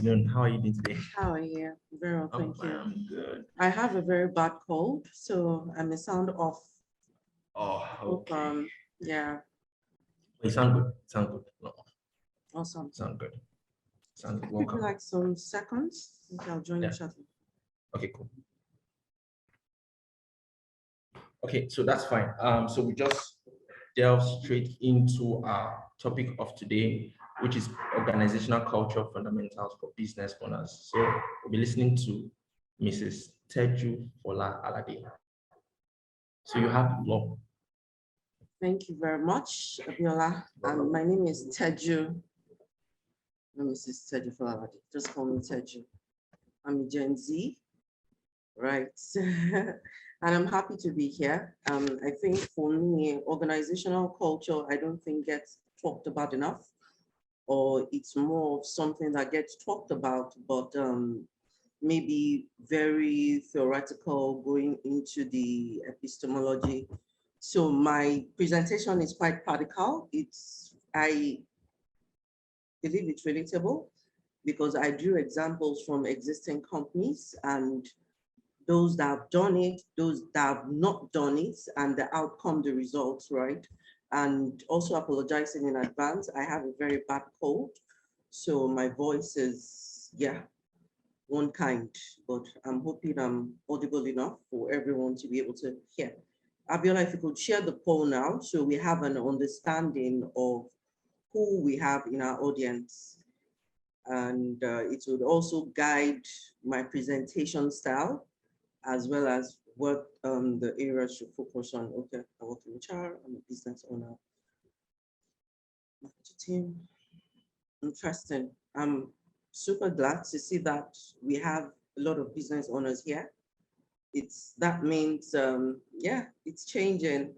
afternoon. How are you doing today? How are you? Very well, thank you. I'm good. I have a very bad cold, so I may sound off. Oh, okay. Yeah. You sound good. Sound good. No, Awesome. sound good. Sound good. Give me Welcome. like some seconds. I'll join you shortly. Okay, cool. Okay, so that's fine. So we just delve straight into our topic of today, which is organizational culture fundamentals for business owners. So we'll be listening to Mrs. Teju Fola Alade. So you have the floor. Thank you very much, Abiola. My name is Teju. Mrs. Teju Fola Alade. Just call me Teju. I'm a Gen Z, right? And I'm happy to be here. I think for me, organizational culture, I don't think gets talked about enough, or it's more of something that gets talked about, but maybe very theoretical going into the epistemology. So my presentation is quite practical. I believe it's relatable because I drew examples from existing companies and those that have done it, those that have not done it, and the outcome, the results, right? And also apologizing in advance. I have a very bad cold, so my voice is, yeah, one kind, but I'm hoping I'm audible enough for everyone to be able to hear. Abiola, if you could share the poll now, so we have an understanding of who we have in our audience. And it would also guide my presentation style, as well as what the areas should focus on. Okay, I work in HR, I'm a business owner. Team, interesting. I'm super glad to see that we have a lot of business owners here. That means, yeah, it's changing.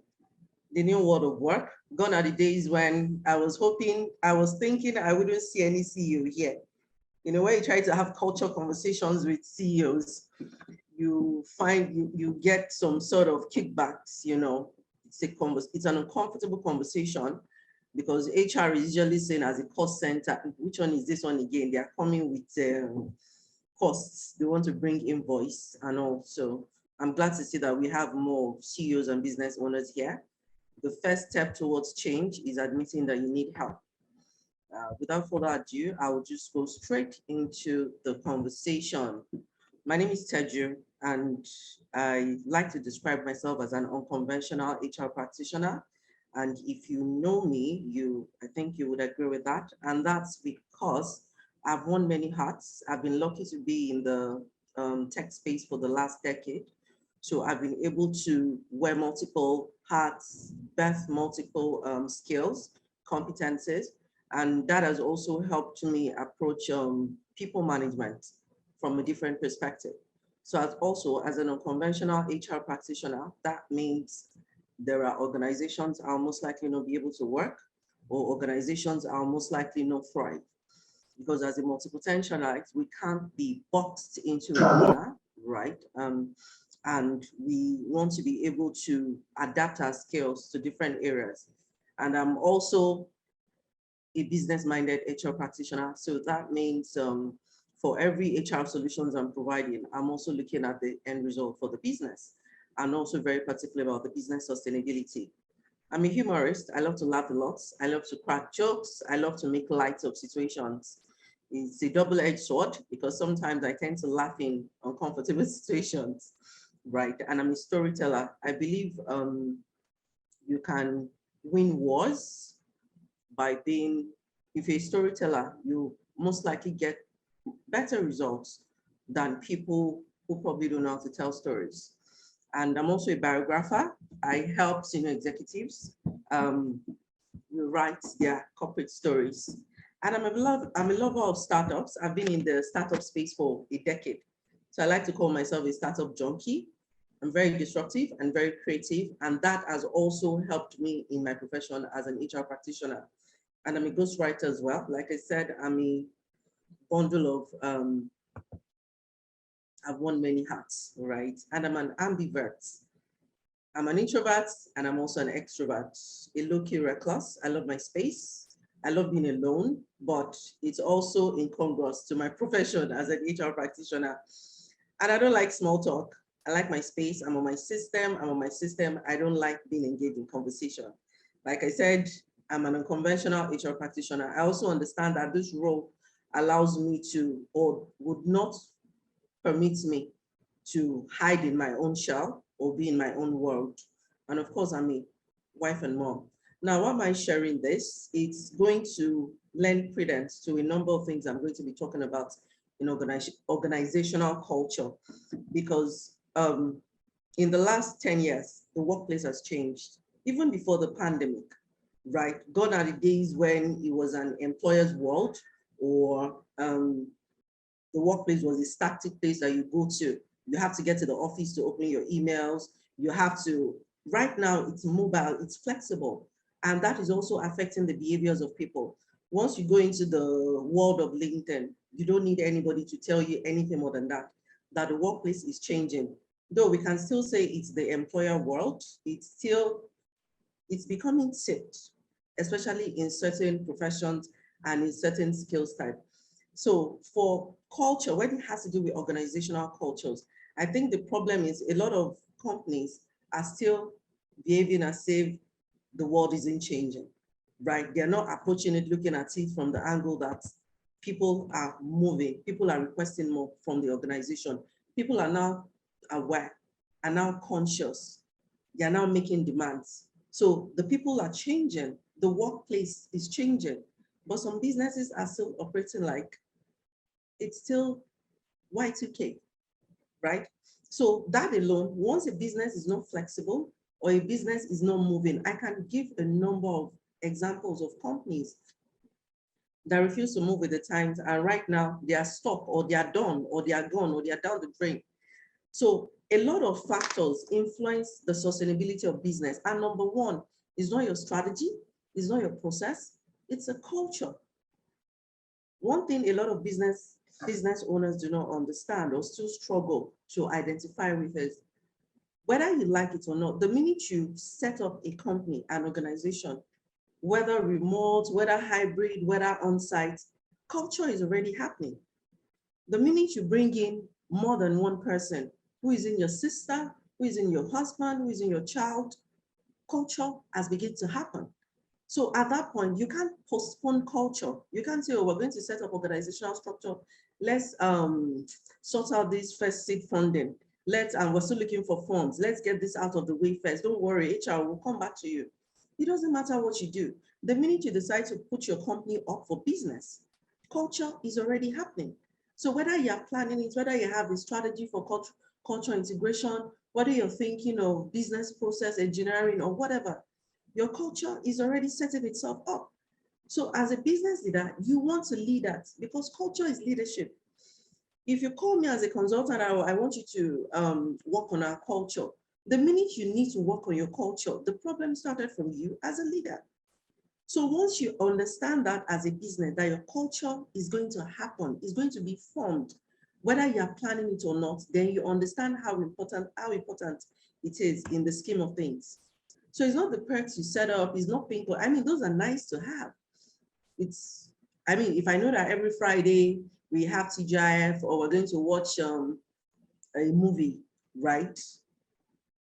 The new world of work. Gone are the days when I was thinking I wouldn't see any CEO here. You know, when you try to have culture conversations with CEOs, you find you get some sort of kickbacks, you know. It's an uncomfortable conversation because HR is usually seen as a cost center. Which one is this one again? They are coming with costs. They want to bring invoice and all. So I'm glad to see that we have more CEOs and business owners here. The first step towards change is admitting that you need help. Without further ado, I will just go straight into the conversation. My name is Teju, and I like to describe myself as an unconventional HR practitioner. And if you know me, I think you would agree with that. And that's because I've worn many hats. I've been lucky to be in the tech space for the last decade. So I've been able to wear multiple hats, birth multiple skills, competencies, and that has also helped me approach people management from a different perspective. So as an unconventional HR practitioner, that means there are organizations are most likely not be able to work, or organizations are most likely not thrive. Because as a multi-potentialite, we can't be boxed into a corner, right? And we want to be able to adapt our skills to different areas. And I'm also a business-minded HR practitioner. So that means for every HR solutions I'm providing, I'm also looking at the end result for the business, and also very particular about the business sustainability. I'm a humorist. I love to laugh a lot. I love to crack jokes. I love to make light of situations. It's a double-edged sword because sometimes I tend to laugh in uncomfortable situations, right? And I'm a storyteller. I believe you can win wars by being, if you're a storyteller, you most likely get better results than people who probably don't know how to tell stories. And I'm also a biographer. I help senior executives write their corporate stories. And I'm a lover of startups. I've been in the startup space for a decade. So I like to call myself a startup junkie. I'm very disruptive and very creative. And that has also helped me in my profession as an HR practitioner. And I'm a ghostwriter as well. Like I said, I'm a bundle of, I've worn many hats, right? And I'm an ambivert. I'm an introvert and I'm also an extrovert. A low-key recluse. I love my space. I love being alone, but it's also incongruous to my profession as an HR practitioner. And I don't like small talk. I like my space. I'm on my system. I'm on my system. I don't like being engaged in conversation. Like I said, I'm an unconventional HR practitioner. I also understand that this role allows me to, or would not permit me to hide in my own shell or be in my own world. And of course, I'm a wife and mom. Now, why am I sharing this? It's going to lend credence to a number of things I'm going to be talking about in organizational culture, because in the last 10 years, the workplace has changed. Even before the pandemic, right? Gone are the days when it was an employer's world, or the workplace was a static place that you go to. You have to get to the office to open your emails. You have to, right now it's mobile, it's flexible. And that is also affecting the behaviors of people. Once you go into the world of LinkedIn, you don't need anybody to tell you anything more than that the workplace is changing. Though we can still say it's the employer world, it's becoming tipped, especially in certain professions and in certain skills type. So for culture, when it has to do with organizational cultures, I think the problem is a lot of companies are still behaving as if the world isn't changing, right? They're not approaching it, looking at it from the angle that people are moving, people are requesting more from the organization. People are now aware, are now conscious, they are now making demands. So the people are changing, the workplace is changing, but some businesses are still operating like it's still Y2K, right? So that alone, once a business is not flexible or a business is not moving, I can give a number of examples of companies that refuse to move with the times, and right now they are stuck, or they are done, or they are gone, or they are down the drain. So a lot of factors influence the sustainability of business. And number one is not your strategy, it's not your process, it's a culture. One thing a lot of business owners do not understand or still struggle to identify with is, whether you like it or not, the minute you set up a company, an organization, whether remote, whether hybrid, whether on-site, culture is already happening. The minute you bring in more than one person, who is in your sister, who is in your husband, who is in your child, culture has begun to happen. So at that point, you can't postpone culture. You can't say, oh, we're going to set up organizational structure. Let's sort out this first seed funding. We're still looking for funds. Let's get this out of the way first. Don't worry, HR will come back to you. It doesn't matter what you do. The minute you decide to put your company up for business, culture is already happening. So whether you're planning it, whether you have a strategy for culture integration, whether you're thinking of business process engineering or whatever, your culture is already setting itself up. So as a business leader, you want to lead that, because culture is leadership. If you call me as a consultant, I want you to work on our culture. The minute you need to work on your culture, the problem started from you as a leader. So once you understand that as a business, that your culture is going to happen, is going to be formed, whether you are planning it or not, then you understand how important it is in the scheme of things. So it's not the perks you set up, it's not painful. I mean, those are nice to have. If I know that every Friday we have TGIF, or we're going to watch a movie, right?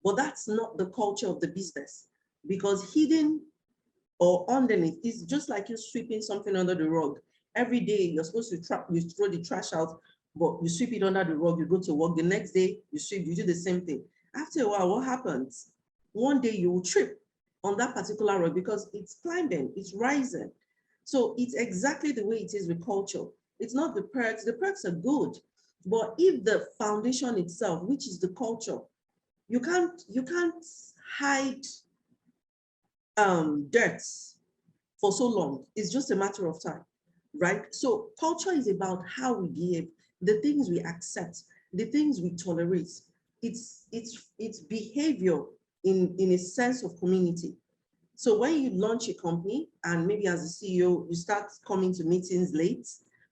But that's not the culture of the business, because hidden or underneath is just like you sweeping something under the rug. Every day you're supposed to you throw the trash out, but you sweep it under the rug, you go to work, the next day you sweep, you do the same thing. After a while, what happens? One day you will trip on that particular rug because it's climbing, it's rising. So it's exactly the way it is with culture. It's not the perks are good, but if the foundation itself, which is the culture, you can't hide dirt for so long. It's just a matter of time, right? So culture is about how we behave, the things we accept, the things we tolerate. It's behavior in a sense of community. So when you launch a company, and maybe as a CEO, you start coming to meetings late,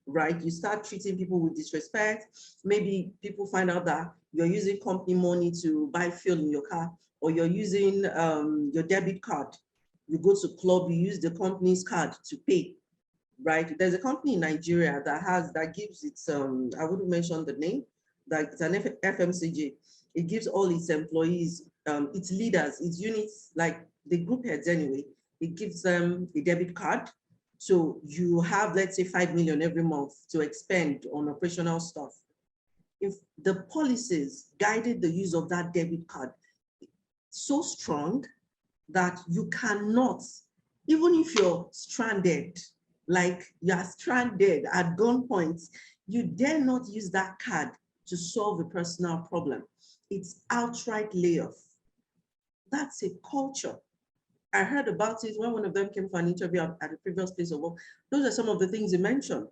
right? You start treating people with disrespect. Maybe people find out that you're using company money to buy fuel in your car, or you're using your debit card. You go to club, you use the company's card to pay. right? There's a company in Nigeria that gives its, I wouldn't mention the name, that it's an FMCG. It gives all its employees, its leaders, its units, like the group heads anyway, it gives them a debit card. So you have, let's say, 5 million every month to expend on operational stuff. If the policies guided the use of that debit card so strong that you cannot, even if you're stranded, like you're stranded at gunpoint, you dare not use that card to solve a personal problem. It's outright layoff. That's a culture. I heard about it when one of them came for an interview at the previous place of work. Those are some of the things he mentioned.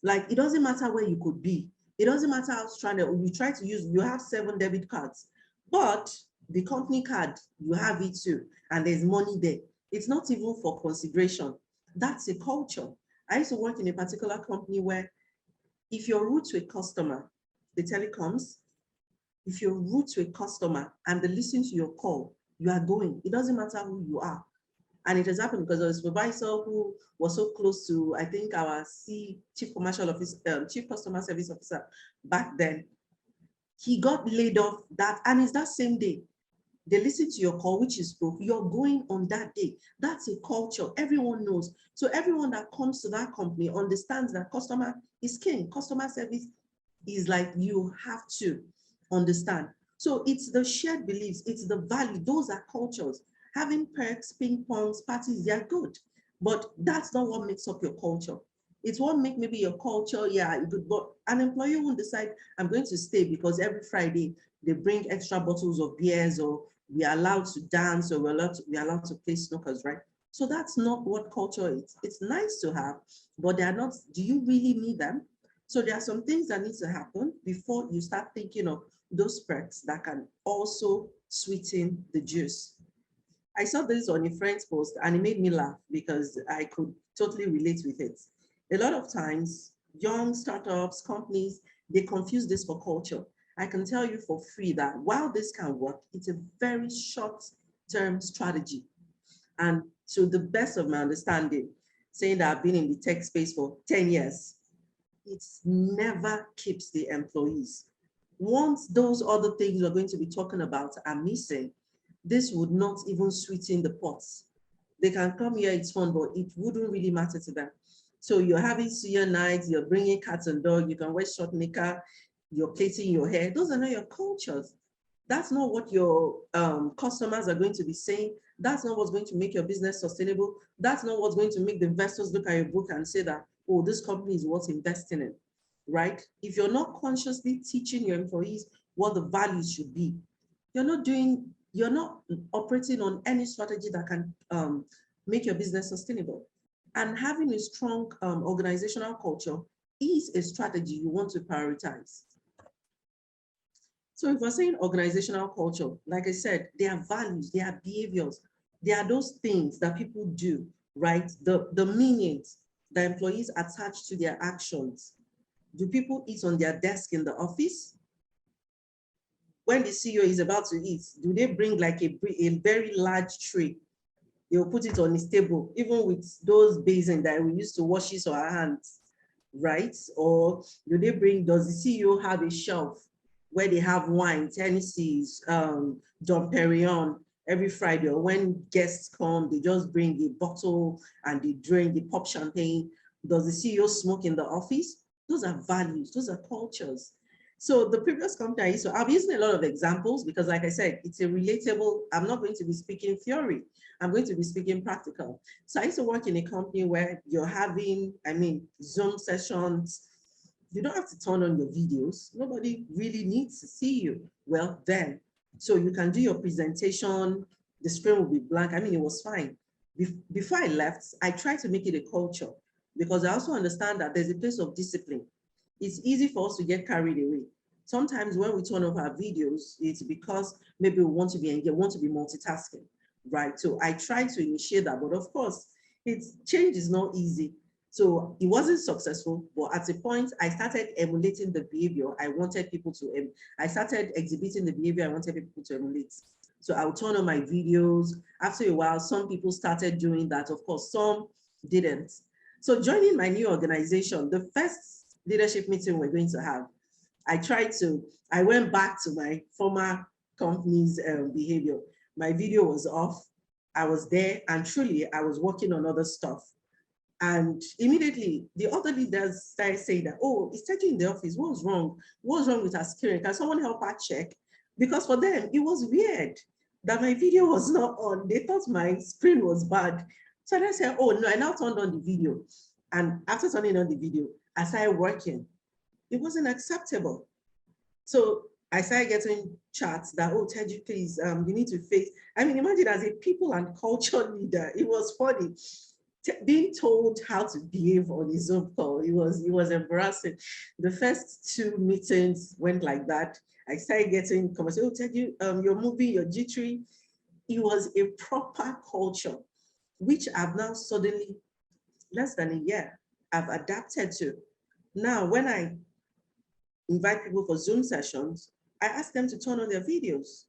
Like, it doesn't matter where you could be. It doesn't matter how stranded, you try to use, you have 7 debit cards, but the company card, you have it too, and there's money there. It's not even for consideration. That's a culture. I used to work in a particular company where if you're rude to a customer, the telecoms, if you're rude to a customer and they listen to your call, you are going. It doesn't matter who you are. And it has happened because of a supervisor who was so close to, I think, our chief commercial officer, chief customer service officer back then. He got laid off that, and it's that same day. They listen to your call, which is proof you're going on that day. That's a culture. Everyone knows. So everyone that comes to that company understands that customer is king. Customer service is like, you have to understand. So it's the shared beliefs, it's the value. Those are cultures. Having perks, ping pongs, parties, they're good, but that's not what makes up your culture. It's what makes maybe your culture, yeah, good, but an employee will decide, I'm going to stay because every Friday they bring extra bottles of beers, or we are allowed to dance, or we're allowed to play snookers, right? So that's not what culture is. It's nice to have, but they are not, do you really need them? So there are some things that need to happen before you start thinking of those perks that can also sweeten the juice. I saw this on a friend's post and it made me laugh because I could totally relate with it. A lot of times, young startups, companies, they confuse this for culture. I can tell you for free that while this can work, it's a very short-term strategy. And to the best of my understanding, saying that I've been in the tech space for 10 years, it never keeps the employees. Once those other things we're going to be talking about are missing, this would not even sweeten the pots. They can come here, it's fun, but it wouldn't really matter to them. So you're having suya nights, you're bringing cats and dog, you can wear short knicker, you're plaiting your hair. Those are not your cultures. That's not what your customers are going to be saying. That's not what's going to make your business sustainable. That's not what's going to make the investors look at your book and say that, oh, this company is worth investing in, right? If you're not consciously teaching your employees what the values should be, you're not operating on any strategy that can make your business sustainable. And having a strong organizational culture is a strategy you want to prioritize. So if we're saying organizational culture, like I said, there are values, there are behaviors, there are those things that people do, right? The meanings that employees attach to their actions. Do people eat on their desk in the office? When the CEO is about to eat, do they bring like a very large tray? They'll put it on his table, even with those basins that we used to wash his or our hands, right? Or does the CEO have a shelf where they have wine, Tennessee's, Dom Perignon every Friday, or when guests come, they just bring a bottle and they drink, they pop champagne. Does the CEO smoke in the office? Those are values, those are cultures. So the previous company, so I'll be using a lot of examples because like I said, it's a relatable, I'm not going to be speaking theory, I'm going to be speaking practical. So I used to work in a company where you're having, Zoom sessions. You don't have to turn on your videos. Nobody really needs to see you. Well, then, so you can do your presentation, the screen will be blank. It was fine. Before I left, I tried to make it a culture because I also understand that there's a place of discipline. It's easy for us to get carried away. Sometimes when we turn off our videos, it's because maybe we want to be multitasking, right? So I try to initiate that, but of course, change is not easy. So it wasn't successful, but at a point I started emulating the behavior I wanted people to, I started exhibiting the behavior I wanted people to emulate. So I would turn on my videos. After a while, some people started doing that. Of course, some didn't. So joining my new organization, the first leadership meeting we're going to have, I went back to my former company's behavior. My video was off. I was there, and truly I was working on other stuff. And immediately the other leaders started saying that, oh, it's Teju in the office. What's wrong? What's wrong with her screen? Can someone help her check? Because for them, it was weird that my video was not on. They thought my screen was bad. So I said, oh no, I now turned on the video. And after turning on the video, I started working. It wasn't acceptable. So I started getting chats that, oh, Teju, please, you need to face. I mean, imagine as a people and culture leader, it was funny. Being told how to behave on a Zoom call, it was embarrassing. The first 2 meetings went like that. I started getting comments, oh, Teju, you're moving, you're jittery. It was a proper culture, which I've now suddenly, less than a year, I've adapted to. Now, when I invite people for Zoom sessions, I ask them to turn on their videos.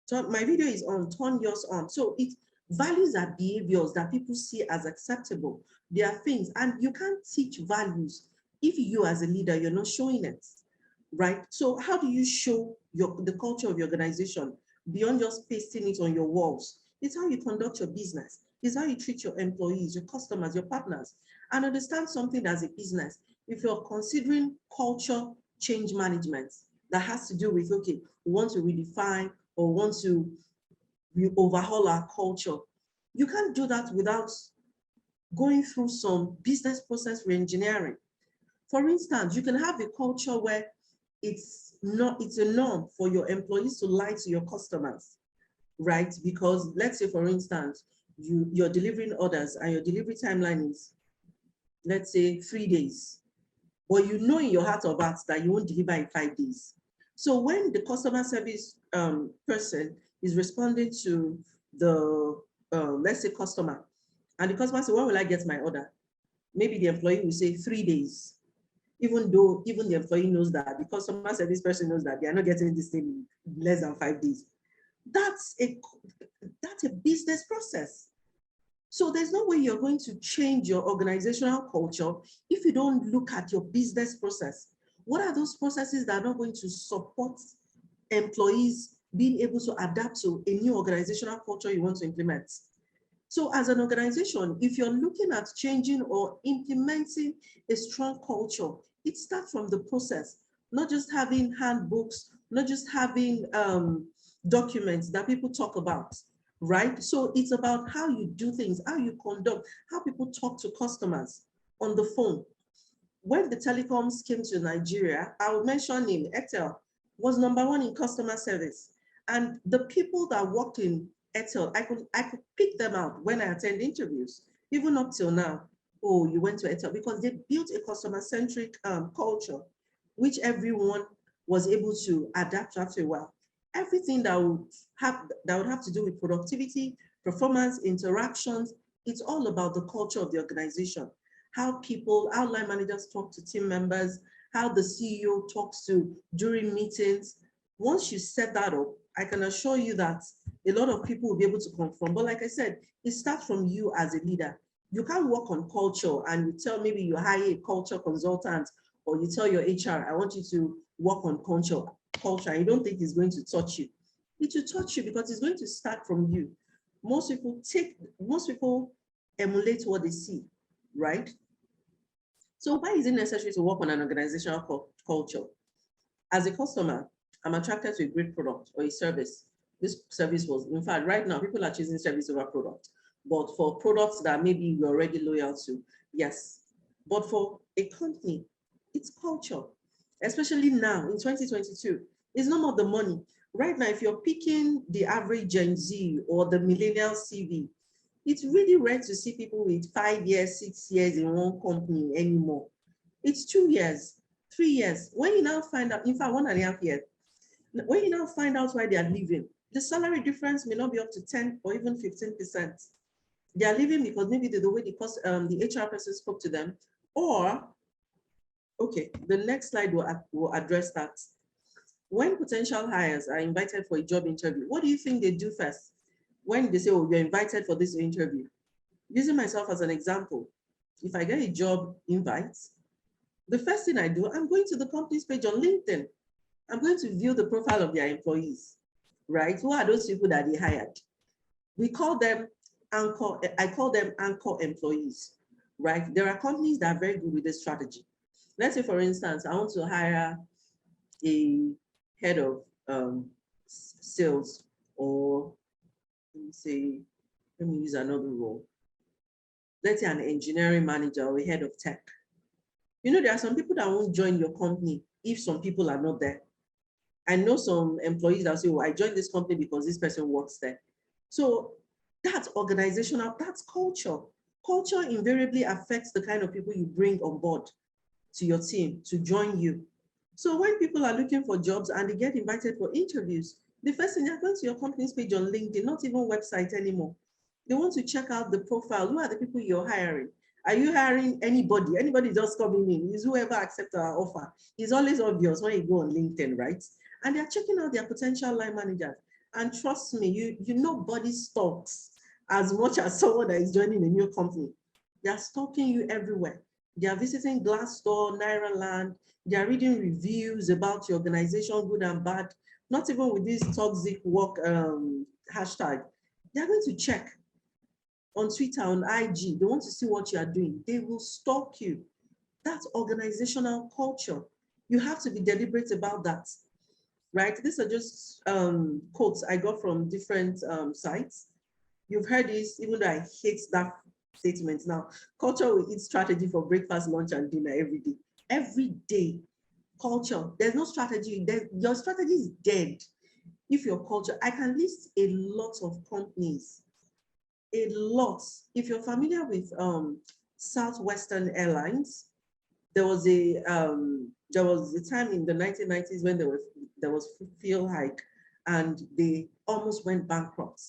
So my video is on, turn yours on. So it values are behaviors that people see as acceptable. They are things, and you can't teach values if you as a leader, you're not showing it, right? So how do you show the culture of your organization beyond just pasting it on your walls? It's how you conduct your business. It's how you treat your employees, your customers, your partners, and understand something as a business. If you're considering culture change management, that has to do with, okay, we want to redefine or want to overhaul our culture. You can't do that without going through some business process reengineering. For instance, you can have a culture where it's a norm for your employees to lie to your customers, right? Because let's say, for instance, you're delivering orders and your delivery timeline is, let's say, 3 days. But you know in your heart of hearts that you won't deliver in 5 days. So when the customer service person is responding to the, let's say, customer, and the customer says, when will I get my order? Maybe the employee will say 3 days, even though even the employee knows that, the customer service person knows that they are not getting this thing in less than 5 days. That's a business process. So there's no way you're going to change your organizational culture if you don't look at your business process. What are those processes that are not going to support employees being able to adapt to a new organizational culture you want to implement? So as an organization, if you're looking at changing or implementing a strong culture, it starts from the process, not just having handbooks, not just having documents that people talk about, right? So it's about how you do things, how you conduct, how people talk to customers on the phone. When the telecoms came to Nigeria, I will mention him, Airtel was #1 in customer service. And the people that worked in Airtel, I could pick them out when I attend interviews, even up till now. Oh, you went to Airtel, because they built a customer-centric culture, which everyone was able to adapt to after a while. Everything that would have to do with productivity, performance, interactions, it's all about the culture of the organization. How line managers talk to team members, how the CEO talks to during meetings. Once you set that up, I can assure you that a lot of people will be able to confirm. But like I said, it starts from you as a leader. You can't work on culture and maybe you hire a culture consultant, or you tell your HR, I want you to work on culture. You don't think it's going to touch you. It will touch you because it's going to start from you. Most people emulate what they see, right? So why is it necessary to work on an organizational culture? As a customer, I'm attracted to a great product or a service. This service was, in fact, right now, people are choosing service over product. But for products that maybe you're already loyal to, yes. But for a company, it's culture. Especially now in 2022, it's not more the money. Right now, if you're picking the average Gen Z or the millennial CV, it's really rare to see people with 5 years, 6 years in one company anymore. It's 2 years, 3 years. When you now find out, in fact, 1.5 years, when you now find out why they are leaving, the salary difference may not be up to 10 or even 15%. They are leaving because maybe the way the HR person spoke to them, or, okay, the next slide will address that. When potential hires are invited for a job interview, what do you think they do first? When they say, oh, you're invited for this interview, using myself as an example, if I get a job invite, the first thing I do, I'm going to the company's page on LinkedIn. I'm going to view the profile of their employees, right? Who are those people that they hired? We call them anchor, I call them anchor employees, right? There are companies that are very good with this strategy. Let's say, for instance, I want to hire a head of sales, or let me use another role. Let's say an engineering manager or a head of tech. You know, there are some people that won't join your company if some people are not there. I know some employees that say, well, I joined this company because this person works there. So that's organizational, that's culture. Culture invariably affects the kind of people you bring on board to your team to join you. So when people are looking for jobs and they get invited for interviews, the first thing, they're going to your company's page on LinkedIn, not even website anymore. They want to check out the profile. Who are the people you're hiring? Are you hiring anybody? Anybody just coming in? Is whoever accepts our offer. It's always obvious when you go on LinkedIn, right? And they're checking out their potential line managers. And trust me, you know body stalks as much as someone that is joining a new company. They're stalking you everywhere. They are visiting Glassdoor, Nairaland. They are reading reviews about your organization, good and bad. Not even with this toxic work hashtag. They're going to check on Twitter, on IG. They want to see what you are doing. They will stalk you. That's organizational culture. You have to be deliberate about that, right? These are just quotes I got from different sites. You've heard this, even though I hate that statement now. Culture will eat strategy for breakfast, lunch, and dinner every day. Every day. Culture, there's no strategy. Your strategy is dead. If your culture, I can list a lot of companies, a lot. If you're familiar with Southwestern Airlines, there was a time in the 1990s when there was fuel hike and they almost went bankrupt.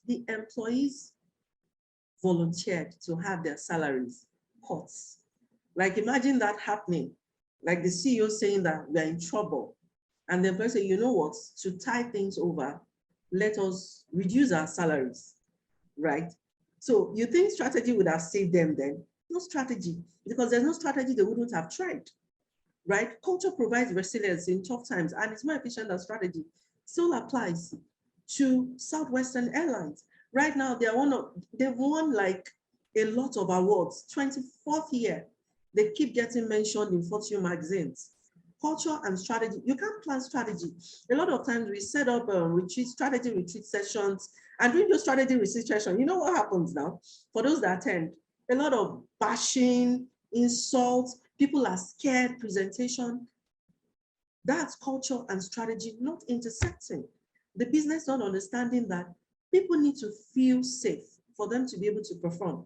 The employees volunteered to have their salaries cut. Like, imagine that happening, like the CEO saying that we're in trouble. And the employees say, you know what, to tie things over, let us reduce our salaries, right? So you think strategy would have saved them then? No strategy, because there's no strategy they wouldn't have tried, right? Culture provides resilience in tough times and it's more efficient than strategy. Still applies to Southwestern Airlines. Right now, they've won like a lot of awards, 24th year. They keep getting mentioned in Fortune magazines. Culture and strategy, you can't plan strategy. A lot of times we set up strategy retreat sessions, and during those strategy retreat sessions, you know what happens now? For those that attend, a lot of bashing, insults, people are scared, presentation. That's culture and strategy not intersecting. The business not understanding that people need to feel safe for them to be able to perform.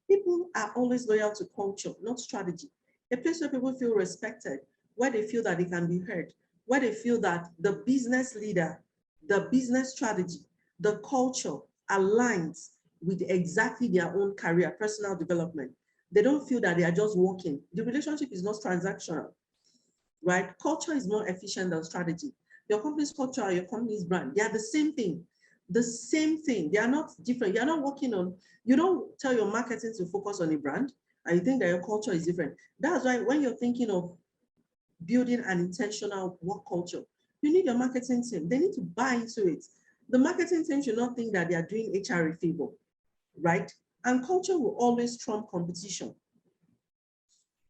People are always loyal to culture, not strategy. A place where people feel respected, where they feel that they can be heard, where they feel that the business leader, the business strategy, the culture aligns with exactly their own career, personal development. They don't feel that they are just working. The relationship is not transactional, right? Culture is more efficient than strategy. Your company's culture or your company's brand, they are the same thing. The same thing. They are not different. You're not working on, you don't tell your marketing to focus on a brand and you think that your culture is different. That's why when you're thinking of building an intentional work culture, you need your marketing team. They need to buy into it. The marketing team should not think that they are doing HR a favor, right? And culture will always trump competition,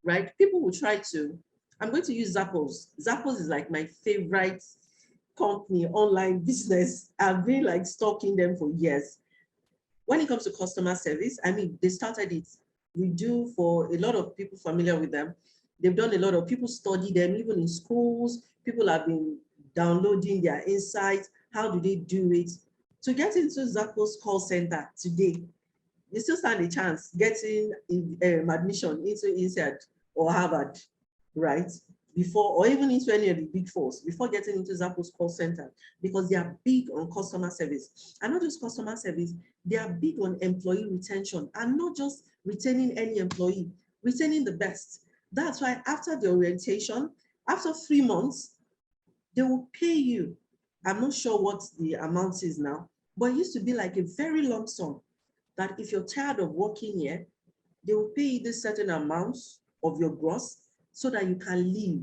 right? People will try to, I'm going to use Zappos. Zappos is like my favorite company, online business. I've been like stalking them for years. When it comes to customer service, I mean, they started it. We do for a lot of people familiar with them. They've done a lot of people study them, even in schools. People have been downloading their insights. How do they do it? To get into Zappos call center today, you still stand a chance getting admission into INSEAD or Harvard, right? Before, or even into any of the big fours, before getting into Zappos call center, because they are big on customer service. And not just customer service, they are big on employee retention, and not just retaining any employee, retaining the best. That's why after the orientation, after 3 months, they will pay you. I'm not sure what the amount is now, but it used to be like a very lump sum that if you're tired of working here, They will pay you this certain amount of your gross so that you can live,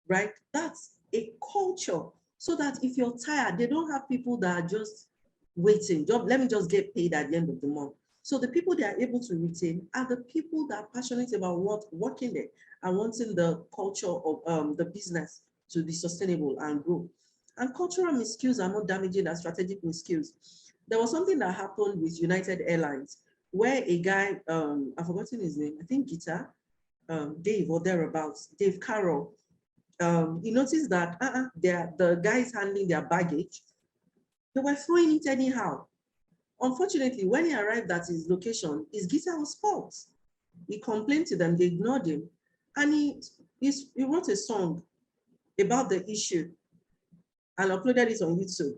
right? That's a culture. So that if you're tired, they don't have people that are just waiting. Let me just get paid at the end of the month. So the people they are able to retain are the people that are passionate about working there and wanting the culture of the business to be sustainable and grow. And cultural miscues are more damaging than strategic miscues. There was something that happened with United Airlines where a guy, I've forgotten his name, I think Guitar, Dave or thereabouts, Dave Carroll, he noticed that the guys handling their baggage, they were throwing it anyhow. Unfortunately, when he arrived at his location, his guitar was fault. He complained to them, they ignored him, and he wrote a song about the issue and uploaded it on YouTube.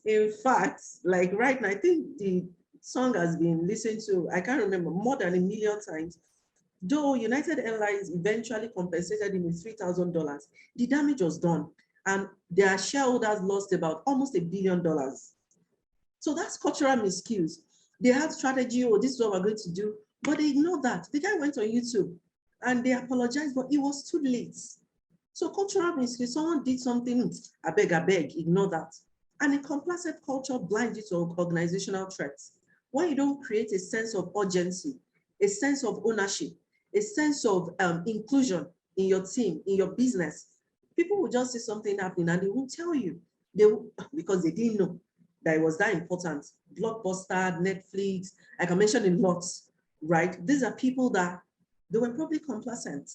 In fact, like right now, I think the song has been listened to, I can't remember, more than 1 million times. Though United Airlines eventually compensated him with $3,000, the damage was done, and their shareholders lost about almost $1 billion. So that's cultural miscues. They had strategy, oh, this is what we're going to do, but they ignored that. The guy went on YouTube and they apologized, but it was too late. So cultural miscues, someone did something, I beg, ignore that. And a complacent culture blinds you to organizational threats. When you don't create a sense of urgency, a sense of ownership, a sense of inclusion in your team, in your business, people will just see something happening and they won't tell you. Because they didn't know that it was that important. Blockbuster, Netflix, like I mentioned in lots, right? These are people that they were probably complacent.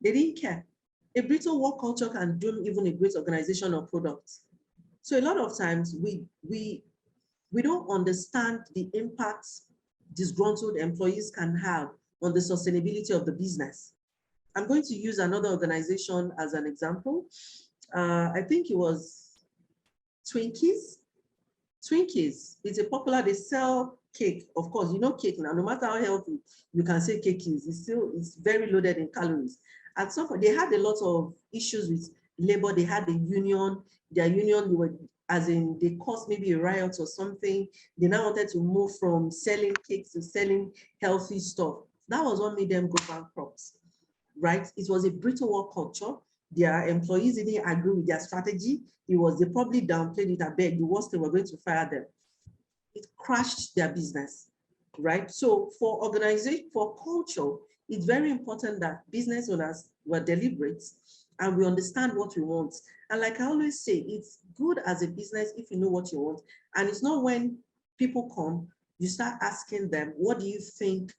They didn't care. A brittle work culture can doom even a great organization or product. So a lot of times we don't understand the impact disgruntled employees can have on the sustainability of the business. I'm going to use another organization as an example. I think it was Twinkies. Twinkies is a popular, they sell cake. Of course, you know cake now, no matter how healthy you can say cake is, it's very loaded in calories. At some point, they had a lot of issues with labor. They had a union, their union were, as in they caused maybe a riot or something. They now wanted to move from selling cakes to selling healthy stuff. That was what made them go bankrupt, right? It was a brittle work culture. Their employees didn't agree with their strategy. They probably downplayed it a bit. The worst, they were going to fire them. It crashed their business, right? So for organization, for culture, it's very important that business owners were deliberate and we understand what we want. And like I always say, it's good as a business if you know what you want. And it's not when people come, you start asking them, what do you think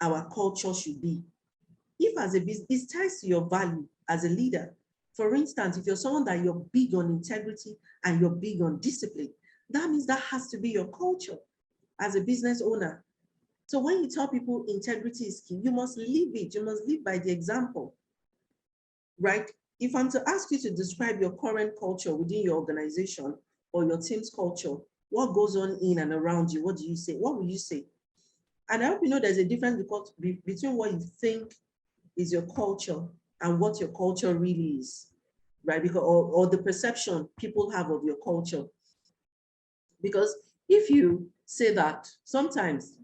our culture should be? If as a business, it ties to your value as a leader. For instance, if you're someone that you're big on integrity and you're big on discipline, that means that has to be your culture as a business owner. So when you tell people integrity is key, you must live it. You must live by the example, right? If I'm to ask you to describe your current culture within your organization or your team's culture, what goes on in and around you? What do you say? What will you say? And I hope you know there's a difference between what you think is your culture and what your culture really is, right? Because or the perception people have of your culture. Because if you say that, sometimes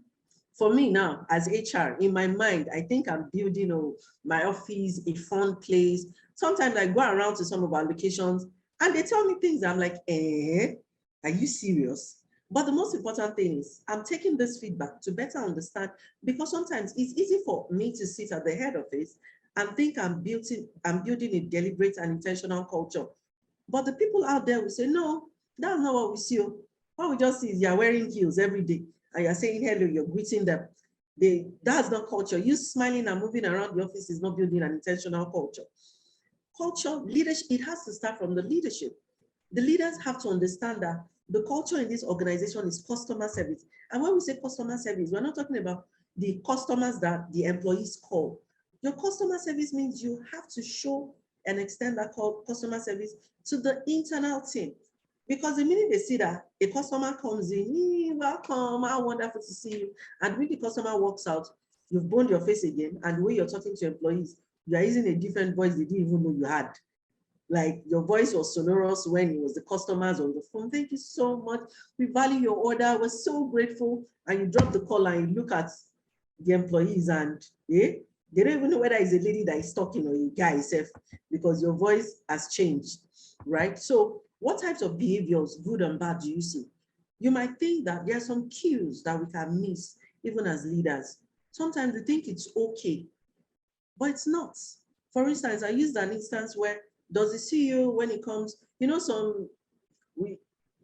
for me now as HR, in my mind, I think I'm building my office, a fun place. Sometimes I go around to some of our locations and they tell me things. I'm like, are you serious? But the most important thing is I'm taking this feedback to better understand, because sometimes it's easy for me to sit at the head office and think I'm building a deliberate and intentional culture. But the people out there will say, no, that's not what we see. What we just see is you're wearing heels every day and you're saying hello, you're greeting them. That's not culture. You smiling and moving around the office is not building an intentional culture. Culture, leadership, it has to start from the leadership. The leaders have to understand that the culture in this organization is customer service. And when we say customer service, we're not talking about the customers that the employees call. Your customer service means you have to show and extend that customer service to the internal team. Because the minute they see that a customer comes in, welcome, how wonderful to see you. And when the customer walks out, you've boned your face again. And the way you're talking to employees, you are using a different voice they didn't even know you had. Like your voice was sonorous when it was the customers on the phone. Thank you so much. We value your order. We're so grateful. And you drop the call and you look at the employees and they don't even know whether it's a lady that is talking or a guy itself because your voice has changed, right? So what types of behaviors, good and bad, do you see? You might think that there are some cues that we can miss even as leaders. Sometimes we think it's okay, but it's not. For instance, I used an instance where does the CEO, when it comes,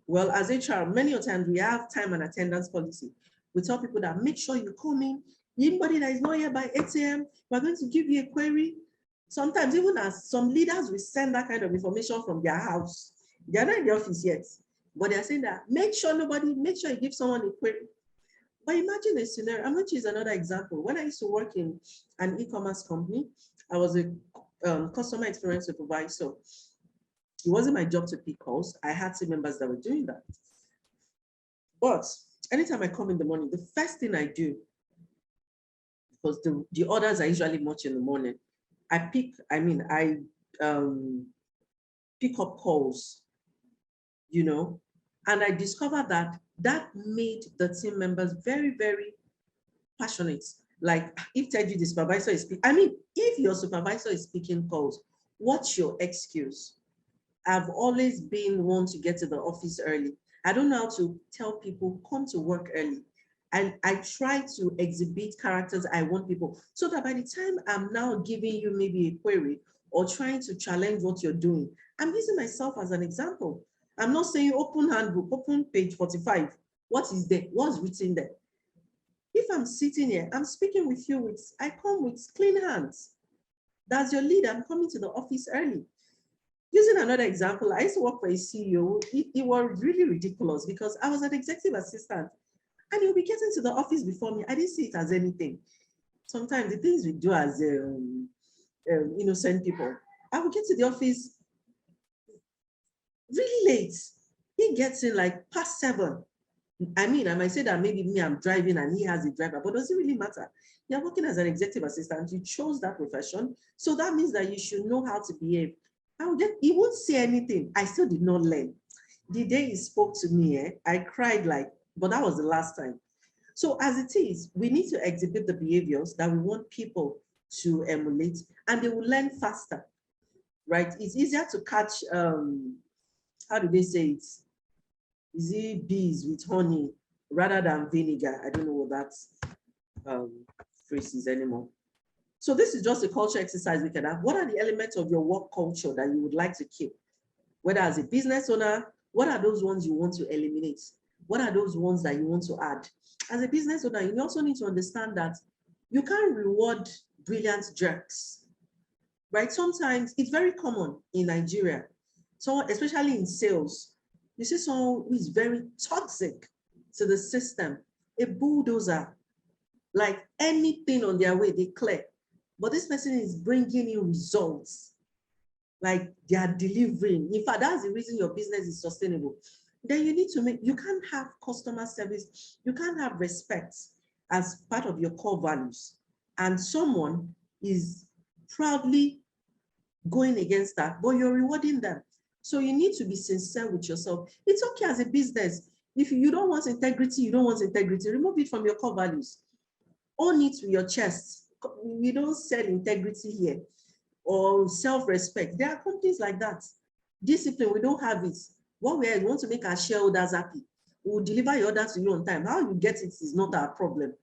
well, as HR, many times we have time and attendance policy. We tell people that make sure you come in. Anybody that is not here by 8 a.m., we're going to give you a query. Sometimes, even as some leaders will send that kind of information from their house. They're not in the office yet, but they're saying that make sure you give someone a query. But imagine a scenario. I'm going to use another example. When I used to work in an e-commerce company, I was a customer experience supervisor. It wasn't my job to pick calls. I had team members that were doing that. But anytime I come in the morning, the first thing I do, because the orders are usually much in the morning, I pick up calls, and I discovered that made the team members very, very passionate. Like if Teju, the supervisor is speaking, if your supervisor is speaking calls, what's your excuse? I've always been one to get to the office early. I don't know how to tell people come to work early. And I try to exhibit characters I want people, so that by the time I'm now giving you maybe a query or trying to challenge what you're doing, I'm using myself as an example. I'm not saying open handbook, open page 45. What is there? What's written there? If I'm sitting here, I'm speaking with you I come with clean hands. That's your leader. I'm coming to the office early. Using another example, I used to work for a CEO. It was really ridiculous because I was an executive assistant and he'll be getting to the office before me. I didn't see it as anything. Sometimes the things we do as innocent people, I would get to the office really late. He gets in like past 7. I might say that maybe me, I'm driving and he has a driver, but does it really matter? You're working as an executive assistant, you chose that profession. So that means that you should know how to behave. He won't say anything. I still did not learn. The day he spoke to me, I cried but that was the last time. So as it is, we need to exhibit the behaviors that we want people to emulate, and they will learn faster, right? It's easier to catch, how do they say it? Is it bees with honey rather than vinegar? I don't know what that phrase is anymore. So this is just a culture exercise we can have. What are the elements of your work culture that you would like to keep? Whether as a business owner, what are those ones you want to eliminate? What are those ones that you want to add? As a business owner, you also need to understand that you can't reward brilliant jerks, right? Sometimes it's very common in Nigeria, so especially in sales, you see someone who is very toxic to the system, a bulldozer, like anything on their way, they clear. But this person is bringing in results, like they are delivering. In fact, that's the reason your business is sustainable. Then you need to you can't have customer service, you can't have respect as part of your core values. And someone is proudly going against that, but you're rewarding them. So you need to be sincere with yourself. It's okay as a business. If you don't want integrity, you don't want integrity, remove it from your core values. Own it with your chest. We don't sell integrity here or self-respect. There are companies like that. Discipline, we don't have it. What we want to make our shareholders happy. We will deliver your order to you on time. How you get it is not our problem.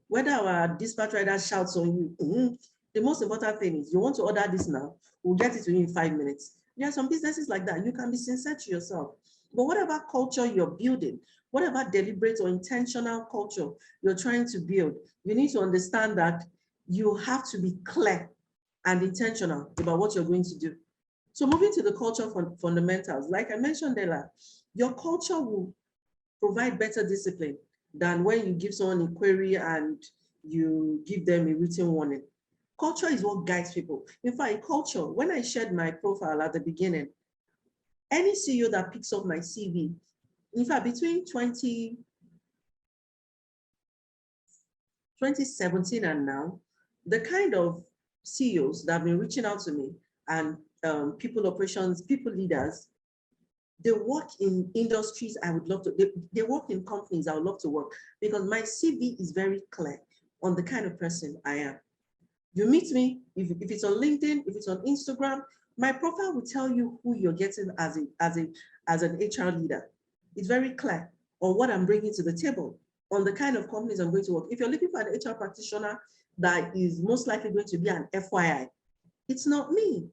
Whether our dispatch rider shouts on you, the most important thing is you want to order this now, we'll get it to you in 5 minutes. There are some businesses like that. You can be sincere to yourself. But whatever culture you're building, whatever deliberate or intentional culture you're trying to build, you need to understand that you have to be clear and intentional about what you're going to do. So moving to the culture fundamentals, like I mentioned earlier, your culture will provide better discipline than when you give someone a query and you give them a written warning. Culture is what guides people. In fact, culture, when I shared my profile at the beginning, any CEO that picks up my CV, in fact, between 2017 and now, the kind of CEOs that have been reaching out to me and people operations, people leaders, they work in industries I would love to, they work in companies I would love to work because my CV is very clear. on the kind of person I am. You meet me, if it's on LinkedIn, if it's on Instagram, my profile will tell you who you're getting as an HR leader. It's very clear on what I'm bringing to the table, on the kind of companies I'm going to work. If you're looking for an HR practitioner that is most likely going to be an FYI, it's not me.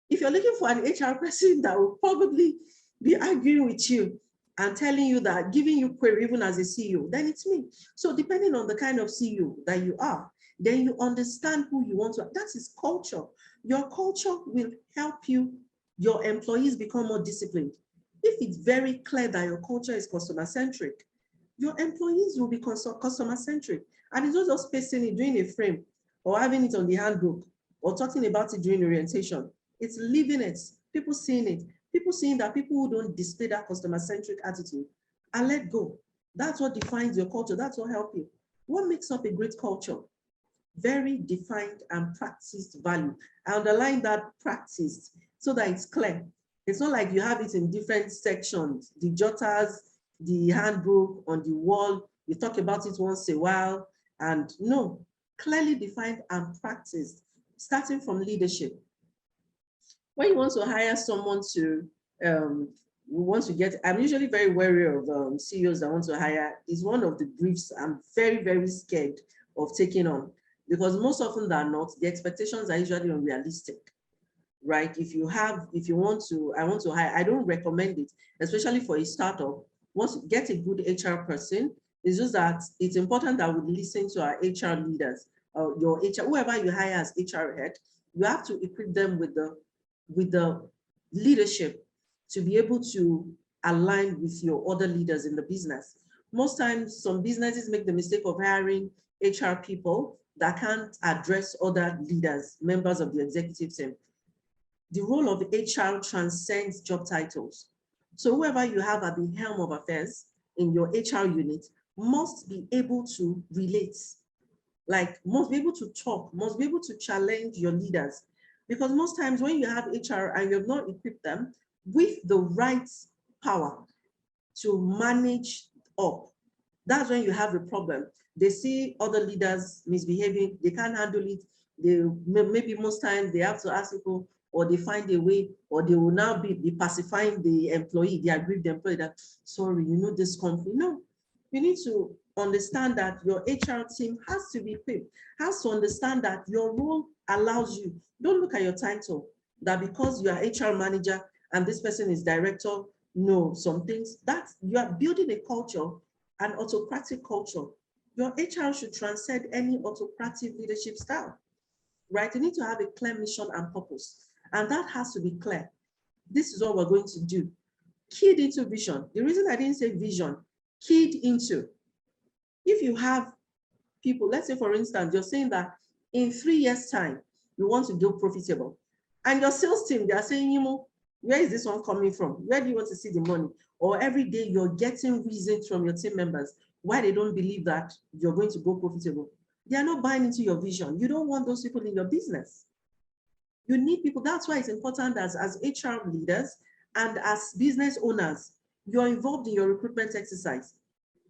If you're looking for an HR person that will probably be arguing with you and telling you that, giving you query even as a CEO, then it's me. So depending on the kind of CEO that you are, then you understand who you want to, that is culture. Your culture will help your employees become more disciplined. If it's very clear that your culture is customer-centric, your employees will be customer-centric. And it's not just pasting it, doing a frame, or having it on the handbook, or talking about it during orientation. It's living it, people seeing it, people seeing that people who don't display that customer-centric attitude are let go. That's what defines your culture. That's what helps you. What makes up a great culture? Very defined and practiced value. I underline that practiced so that it's clear. It's not like you have it in different sections, the jotters, the handbook on the wall, you talk about it once a while, and no, clearly defined and practiced, starting from leadership. When you want to hire someone to, I'm usually very wary of CEOs that want to hire. Is one of the briefs I'm very, very scared of taking on, because most often than not, the expectations are usually unrealistic, right? I want to hire, I don't recommend it, especially for a startup. Once you get a good HR person, it's just that it's important that we listen to our HR leaders, your HR, whoever you hire as HR head, you have to equip them with the leadership to be able to align with your other leaders in the business. Most times, some businesses make the mistake of hiring HR people that can't address other leaders, members of the executive team. The role of HR transcends job titles. So whoever you have at the helm of affairs in your HR unit must be able to relate, like must be able to talk, must be able to challenge your leaders. Because most times when you have HR and you've not equipped them with the right power to manage up, that's when you have a problem. They see other leaders misbehaving, they can't handle it. Maybe most times they have to ask people, or they find a way, or they will now be pacifying the employee, the aggrieved employee, that, sorry, this company. No, you need to understand that your HR team has to be equipped, has to understand that your role allows you. Don't look at your title, that because you are HR manager and this person is director, no, some things, that you are building a culture, an autocratic culture. Your HR should transcend any autocratic leadership style, right? You need to have a clear mission and purpose, and that has to be clear. This is what we're going to do. Keyed into vision. The reason I didn't say vision, keyed into. If you have people, let's say for instance, you're saying that in 3 years' time, you want to go profitable, and your sales team, they are saying, where is this one coming from? Where do you want to see the money? Or every day you're getting reasons from your team members why they don't believe that you're going to go profitable. They are not buying into your vision. You don't want those people in your business. You need people. That's why it's important as HR leaders and as business owners, you're involved in your recruitment exercise.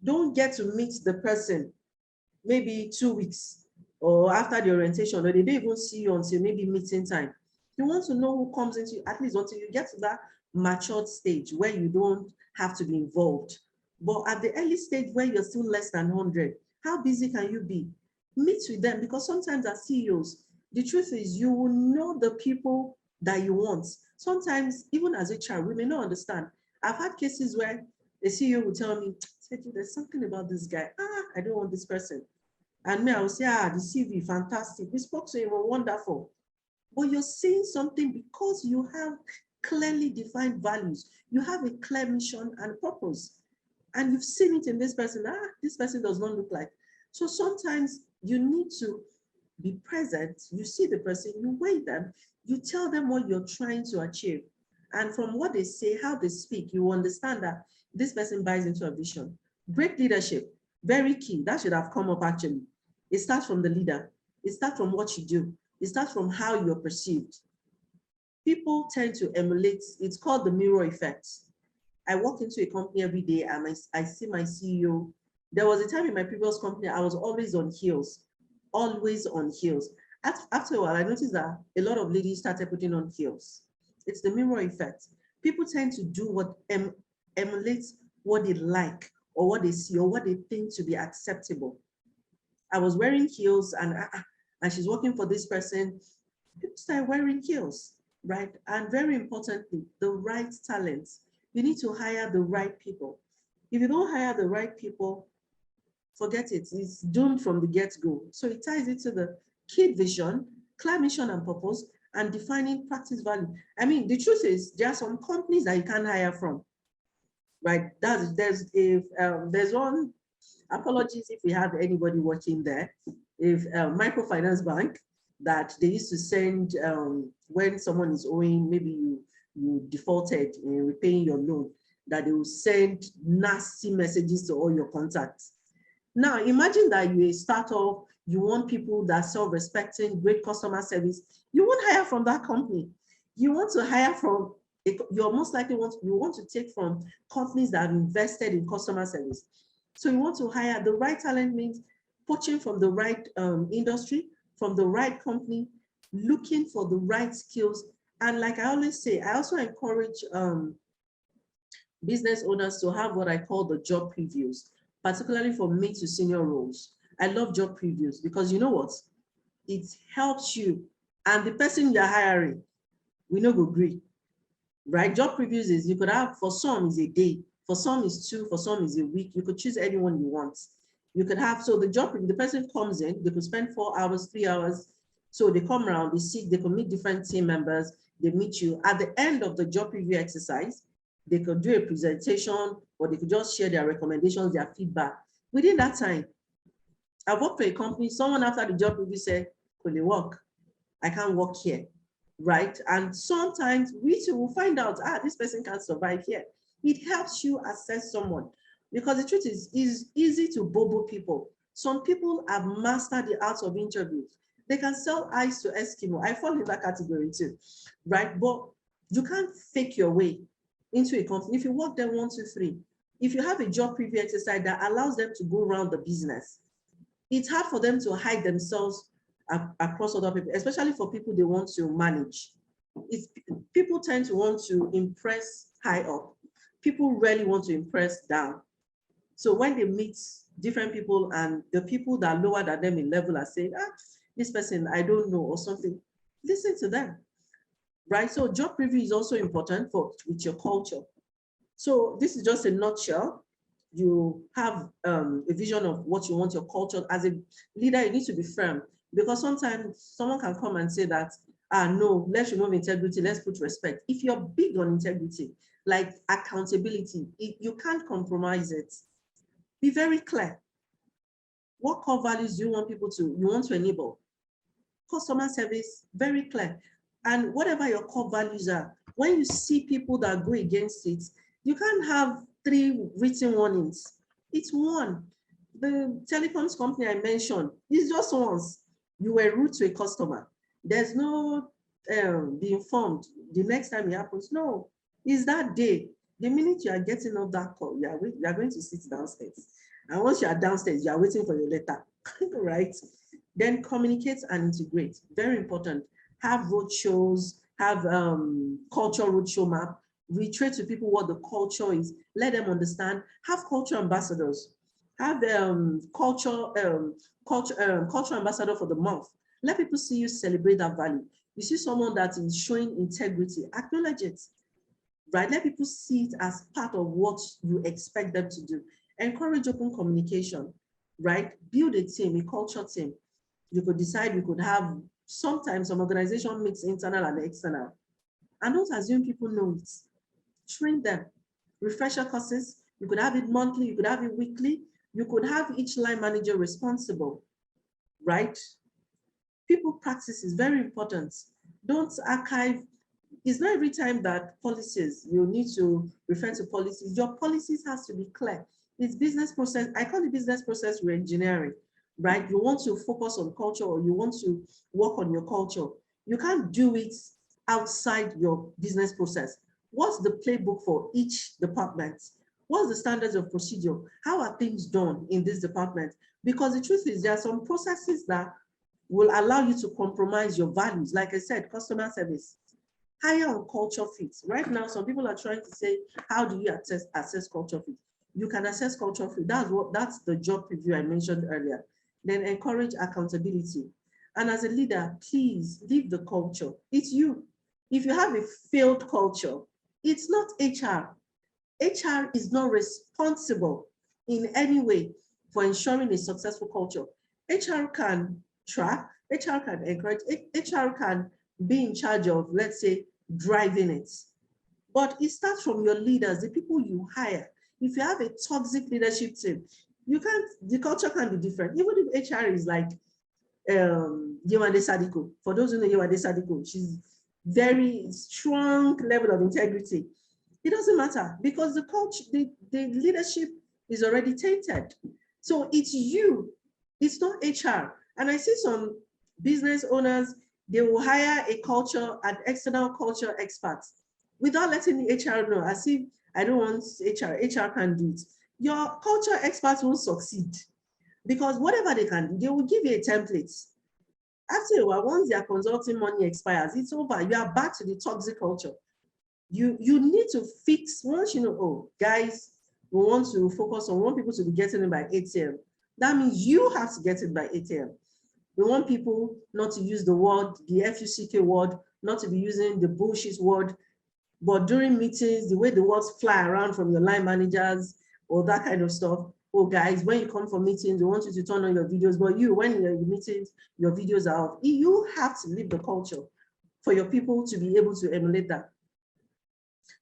Don't get to meet the person maybe 2 weeks or after the orientation, or they don't even see you until maybe meeting time. You want to know who comes into you, at least until you get to that matured stage where you don't have to be involved. But at the early stage where you're still less than 100, how busy can you be? Meet with them, because sometimes as CEOs, the truth is you will know the people that you want. Sometimes even as HR, we may not understand. I've had cases where the CEO will tell me, there's something about this guy. I don't want this person. And me, I will say, the CV, fantastic. We spoke to him, wonderful. But you're saying something because you have clearly defined values. You have a clear mission and purpose. And you've seen it in this person. This person does not look like. So sometimes you need to be present. You see the person, you weigh them, you tell them what you're trying to achieve. And from what they say, how they speak, you understand that this person buys into a vision. Great leadership, very key. That should have come up actually. It starts from the leader. It starts from what you do. It starts from how you're perceived. People tend to emulate, it's called the mirror effect. I walk into a company every day and I see my CEO There was a time in my previous company, I was always on heels, always on heels. After a while, I noticed that a lot of ladies started putting on heels. It's the mirror effect. People tend to do what emulates what they like or what they see or what they think to be acceptable. I was wearing heels and she's working for this person. People start wearing heels, right? And very importantly, the right talents. You need to hire the right people. If you don't hire the right people, forget it. It's doomed from the get-go. So it ties into the key vision, clear mission and purpose, and defining practice value. I mean, the truth is there are some companies that you can't hire from, right? There's one, apologies if we have anybody watching there, if microfinance bank that they used to send when someone is owing, maybe you defaulted in repaying your loan, that they will send nasty messages to all your contacts. Now, imagine that you're a startup, you want people that are self-respecting, great customer service. You won't hire from that company. You want to hire from, you're most likely you want to take from companies that have invested in customer service. So you want to hire the right talent, means poaching from the right industry, from the right company, looking for the right skills. And like I always say, I also encourage business owners to have what I call the job previews, particularly for mid to senior roles. I love job previews because you know what? It helps you and the person you're hiring, we know go agree, right? Job previews is, you could have, for some is a day, for some is 2, for some is a week. You could choose anyone you want. You could have, so the job preview, the person comes in, they could spend 4 hours, 3 hours. So they come around, they see, they could meet different team members, they meet you. At the end of the job preview exercise, they could do a presentation or they could just share their recommendations, their feedback. Within that time, I worked for a company, someone after the job preview said, could they work? I can't work here, right? And sometimes we too will find out, this person can't survive here. It helps you assess someone because the truth is easy to bobo people. Some people have mastered the art of interviews. They can sell ice to Eskimo. I fall in that category too, right? But you can't fake your way into a company. If you work there 1, 2, 3, if you have a job preview exercise that allows them to go around the business, it's hard for them to hide themselves across other people, especially for people they want to manage. People tend to want to impress high up. People rarely want to impress down. So when they meet different people and the people that are lower than them in level are saying, this person, I don't know, or something, listen to them, right? So job preview is also important with your culture. So this is just a nutshell. You have a vision of what you want your culture. As a leader, you need to be firm because sometimes someone can come and say that, no, let's remove integrity, let's put respect. If you're big on integrity, like accountability, you can't compromise it. Be very clear. What core values do you want you want to enable? Customer service, very clear. And whatever your core values are, when you see people that go against it, you can't have 3 written warnings. It's one. The telecoms company I mentioned, it's just once. You were rude to a customer. There's no be informed the next time it happens. No, it's that day. The minute you are getting off that call, you are going to sit downstairs. And once you are downstairs, you are waiting for your letter, right? Then communicate and integrate. Very important. Have road shows, have culture roadshow map, reiterate to people what the culture is, let them understand, have culture ambassadors, have culture ambassador for the month. Let people see you celebrate that value. You see someone that is showing integrity, acknowledge it, right? Let people see it as part of what you expect them to do. Encourage open communication, right? Build a team, a culture team. You could decide, you could have, sometimes some organization mix internal and external. And don't assume people know it. Train them. Refresher courses, you could have it monthly, you could have it weekly, you could have each line manager responsible, right? People practice is very important. Don't archive. It's not every time that policies, you need to refer to policies. Your policies has to be clear. It's business process. I call it business process re-engineering, right? You want to focus on culture or you want to work on your culture. You can't do it outside your business process. What's the playbook for each department? What's the standards of procedure? How are things done in this department? Because the truth is there are some processes that will allow you to compromise your values. Like I said, customer service, higher on culture fit. Right now, some people are trying to say, how do you assess culture fit? You can assess culture fit. That's the job preview I mentioned earlier. Then encourage accountability. And as a leader, please leave the culture. It's you. If you have a failed culture, it's not HR. HR is not responsible in any way for ensuring a successful culture. HR can track, HR can encourage, HR can be in charge of, let's say, driving it. But it starts from your leaders, the people you hire. If you have a toxic leadership team, the culture can be different. Even if HR is like Yewande Sadiko. For those who know Yewande Sadiko, she's very strong level of integrity. It doesn't matter because the culture, the leadership is already tainted. So it's you, it's not HR. And I see some business owners, they will hire a culture and external culture experts without letting the HR know, as if I don't want HR can do it. Your culture experts won't succeed because whatever they can do, they will give you a template. After a while, once their consulting money expires, it's over. You are back to the toxic culture. You need to fix, once you know, oh, guys, we want to focus on, we want people to be getting it by 8 a.m. That means you have to get it by 8 a.m. We want people not to use the word, the FUCK word, not to be using the bullshit word. But during meetings, the way the words fly around from your line managers or that kind of stuff, oh guys, when you come for meetings, we want you to turn on your videos, but when you're in meetings, your videos are off. You have to live the culture for your people to be able to emulate that.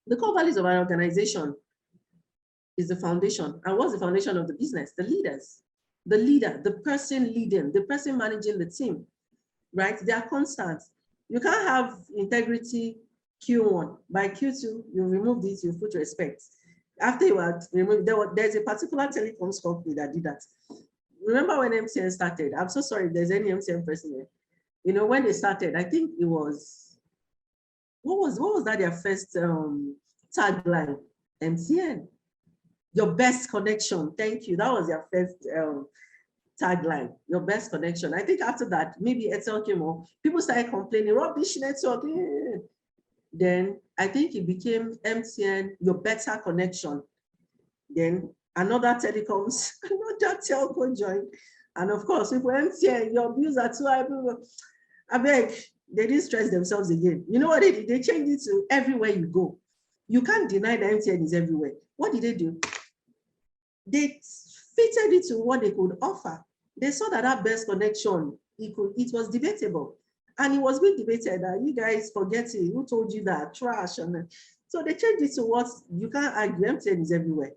The core values of our organization is the foundation. And what's the foundation of the business? The leaders. The leader, the person leading, the person managing the team, right? They are constant. You can't have integrity Q1. By Q2, you remove this, you put respect. After you had removed, there's a particular telecoms company that did that. Remember when MTN started? I'm so sorry if there's any MTN person here. You know, when they started, I think it was, what was that their first tagline? MTN, your best connection. Thank you. That was their first tagline, your best connection. I think after that, maybe Airtel came on, people started complaining, rubbish network. Then I think it became MTN, your better connection. Then another telecoms, another telco joined. And of course, if we're MTN, your bills are too high. I beg, they didn't stress themselves again. You know what they did? They changed it to everywhere you go. You can't deny that MTN is everywhere. What did they do? They fitted it to what they could offer. They saw that that best connection, it was debatable. And it was being debated that you guys forget it. Who told you that? Trash. And so they changed it to what you can't argue. MTN is everywhere,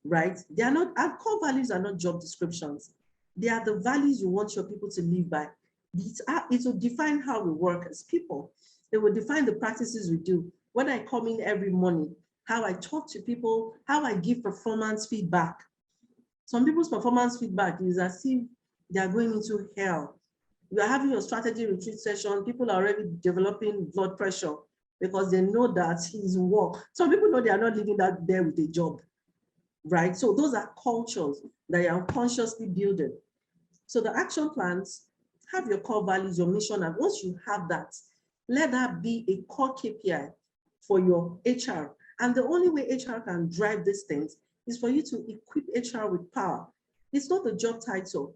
right? They are not, our core values are not job descriptions. They are the values you want your people to live by. It will define how we work as people. It will define the practices we do. When I come in every morning, how I talk to people, how I give performance feedback. Some people's performance feedback is as if they are going into hell. You are having your strategy retreat session, people are already developing blood pressure because they know that it's work. Some people know they are not living that there with a job, right? So those are cultures that you are unconsciously building. So the action plans, have your core values, your mission, and once you have that, let that be a core KPI for your HR. And the only way HR can drive these things is for you to equip HR with power. It's not the job title.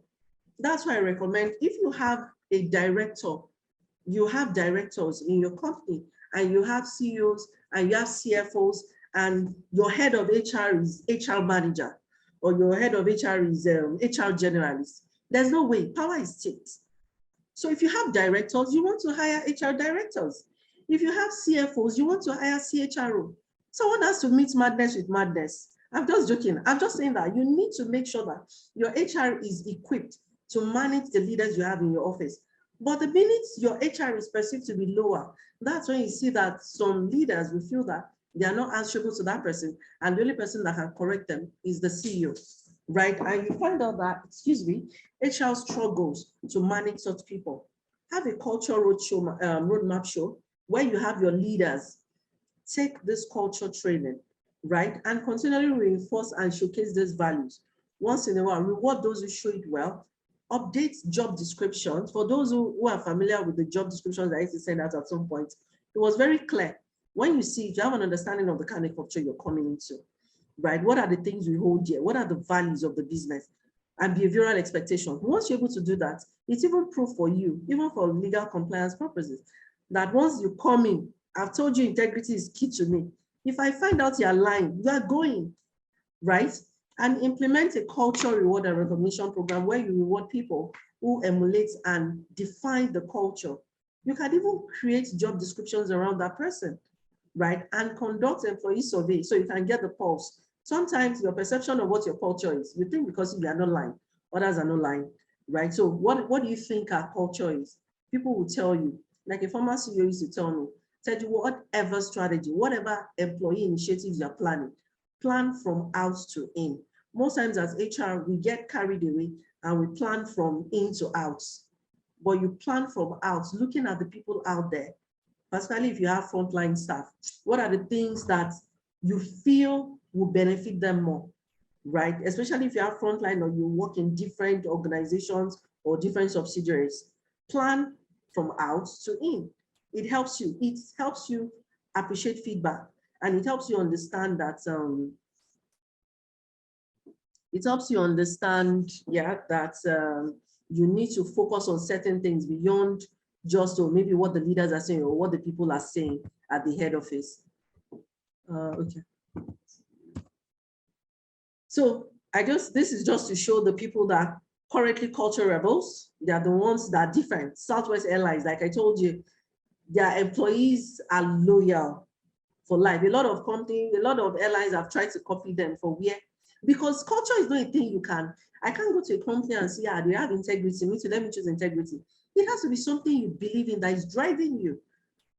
That's why I recommend, if you have a director, you have directors in your company, and you have CEOs, and you have CFOs, and your head of HR is HR manager, or your head of HR is HR generalist. There's no way, power is tipped. So if you have directors, you want to hire HR directors. If you have CFOs, you want to hire CHRO. Someone has to meet madness with madness. I'm just joking. I'm just saying that you need to make sure that your HR is equipped to manage the leaders you have in your office. But the minute your HR is perceived to be lower, that's when you see that some leaders will feel that they are not answerable to that person, and the only person that can correct them is the CEO, right? And you find out that, HR struggles to manage such people. Have a cultural roadmap show where you have your leaders take this culture training. right? And continually reinforce and showcase these values. Once in a while, reward those who show it well, update job descriptions. For those who are familiar with the job descriptions I used to send out at some point, it was very clear. When you see, if you have an understanding of the kind of culture you're coming into, right? What are the things we hold here? What are the values of the business and behavioral expectations? Once you're able to do that, it's even proof for you, even for legal compliance purposes, that once you come in, I've told you integrity is key to me. If I find out you're lying, you are going, right? And implement a culture reward and recognition program where you reward people who emulate and define the culture. You can even create job descriptions around that person, right? And conduct employee survey so you can get the pulse. Sometimes your perception of what your culture is, you think because you are not lying, others are not lying, right? So what do you think our culture is? People will tell you, like a former CEO used to tell me, Teju, whatever strategy, whatever employee initiatives you're planning, plan from out to in. Most times as HR, we get carried away and we plan from in to out. But you plan from out, looking at the people out there, particularly if you have frontline staff. What are the things that you feel will benefit them more, right? Especially if you have frontline or you work in different organizations or different subsidiaries. Plan from out to in. It helps you. It helps you appreciate feedback, and it helps you understand that you need to focus on certain things beyond just maybe what the leaders are saying or what the people are saying at the head office. Okay. So this is just to show the people that currently culture rebels, they are the ones that are different. Southwest Airlines, like I told you, their employees are loyal for life. A lot of companies, a lot of airlines have tried to copy them for where, because culture is not a thing I can't go to a company and say, do you have integrity? Me too, let me choose integrity. It has to be something you believe in that is driving you,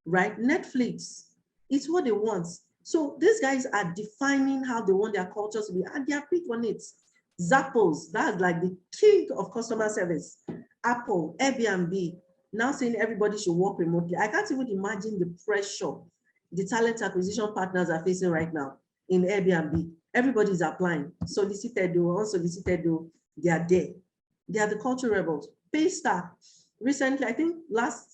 right? Netflix, it's what they want. So these guys are defining how they want their culture to be, and they are quick on it. Zappos, that's like the king of customer service. Apple, Airbnb, now saying everybody should work remotely. I can't even imagine the pressure the talent acquisition partners are facing right now in Airbnb. Everybody's applying, solicited or unsolicited, they are there. They are the culture rebels. Paystar, recently, I think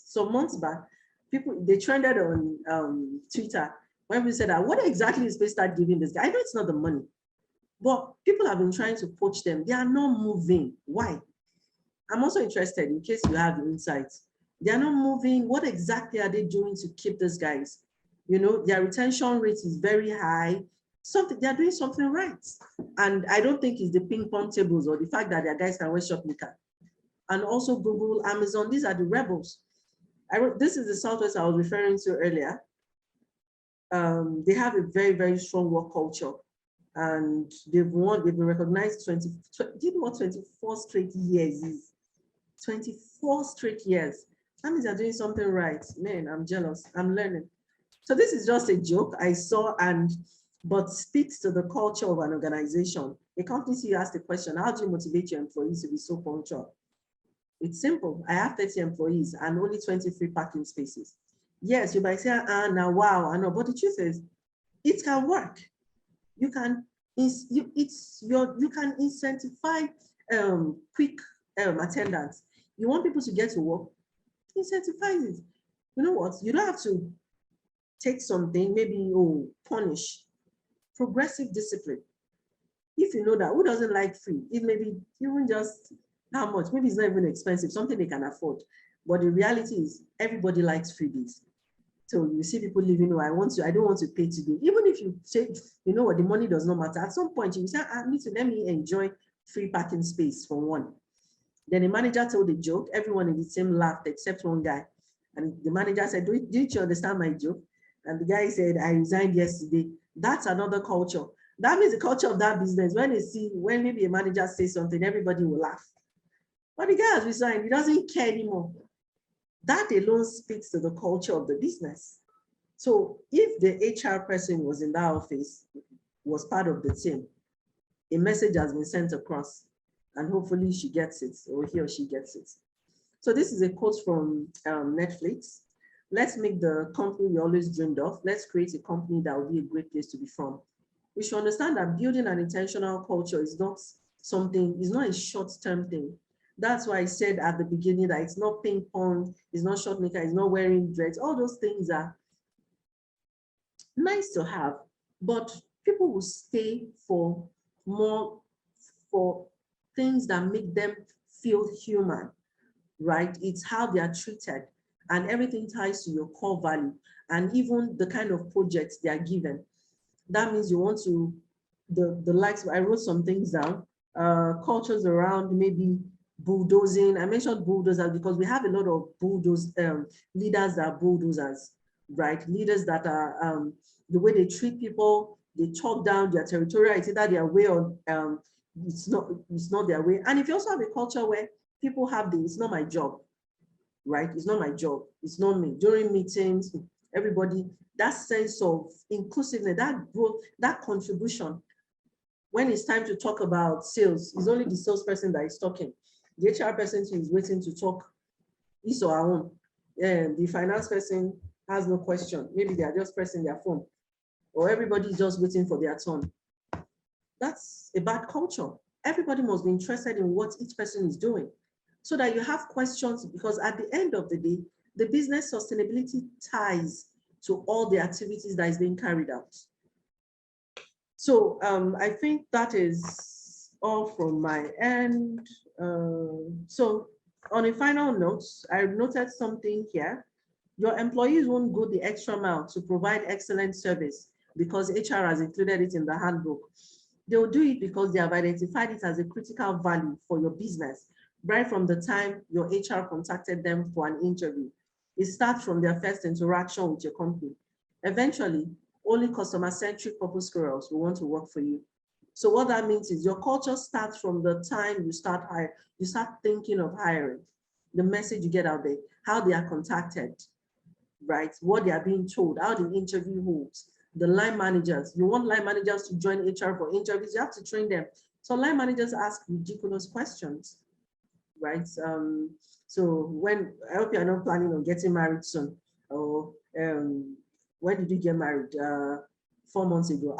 some months back, they trended on Twitter when we said that, what exactly is Paystar giving this guy? I know it's not the money, but people have been trying to poach them. They are not moving. Why? I'm also interested, in case you have the insights. They are not moving. What exactly are they doing to keep these guys? Their retention rate is very high. They're doing something right. And I don't think it's the ping pong tables or the fact that their guys can wear short knicker. And also Google, Amazon, these are the rebels. This is the Southwest I was referring to earlier. They have a very, very strong work culture. And they've been recognized 24 straight years is. 24 straight years. That means they're doing something right. Man, I'm jealous. I'm learning. So this is just a joke I saw, but speaks to the culture of an organization. A company CEO asked the question, how do you motivate your employees to be so punctual? It's simple. I have 30 employees and only 20 free parking spaces. Yes, you might say, now, wow, I know. But the truth is, it can work. You can incentivize quick attendance. You want people to get to work, incentivize it. You know what? You don't have to take something, maybe punish. Progressive discipline. If you know that, who doesn't like free? It may be even just how much, maybe it's not even expensive, something they can afford. But the reality is everybody likes freebies. So you see people living, I don't want to pay today. Even if you say, you know what, the money does not matter. At some point you say, let me enjoy free parking space for one. Then the manager told a joke, everyone in the team laughed except one guy. And the manager said, didn't you understand my joke? And the guy said, I resigned yesterday. That's another culture. That means the culture of that business, when maybe a manager says something, everybody will laugh. But the guy has resigned, he doesn't care anymore. That alone speaks to the culture of the business. So if the HR person was in that office, was part of the team, a message has been sent across, and hopefully she gets it, or he or she gets it. So this is a quote from Netflix. Let's make the company we always dreamed of. Let's create a company that will be a great place to be from. we should understand that building an intentional culture is not something, it's not a short-term thing. That's why I said at the beginning that it's not ping pong, it's not short maker, it's not wearing dreads. All those things are nice to have, but people will stay for more, for things that make them feel human, right? It's how they are treated, and everything ties to your core value, and even the kind of projects they are given. That means you want to, the likes, I wrote some things down, cultures around maybe bulldozing. I mentioned bulldozers because we have a lot of leaders that are bulldozers, right? Leaders that are, the way they treat people, they talk down their territorial, it's either their way or it's not their way. And if you also have a culture where people have the, it's not my job, right? It's not my job, it's not me. During meetings, everybody, that sense of inclusiveness, that growth, that contribution. When it's time to talk about sales, it's only the salesperson that is talking. The HR person is waiting to talk his or her own. And the finance person has no question. Maybe they are just pressing their phone, or everybody is just waiting for their turn. That's a bad culture. Everybody must be interested in what each person is doing, so that you have questions, because at the end of the day, the business sustainability ties to all the activities that is being carried out. So I think that is all from my end. So on a final note, I noted something here. Your employees won't go the extra mile to provide excellent service because HR has included it in the handbook. They'll do it because they have identified it as a critical value for your business, right from the time your HR contacted them for an interview. It starts from their first interaction with your company. Eventually, only customer-centric purpose squirrels will want to work for you. So what that means is your culture starts from the time you start thinking of hiring, the message you get out there, how they are contacted, right? What they are being told, how the interview holds, the line managers. You want line managers to join HR for interviews, you have to train them. So line managers ask ridiculous questions, right? So when, I hope you're not planning on getting married soon, or when did you get married? 4 months ago.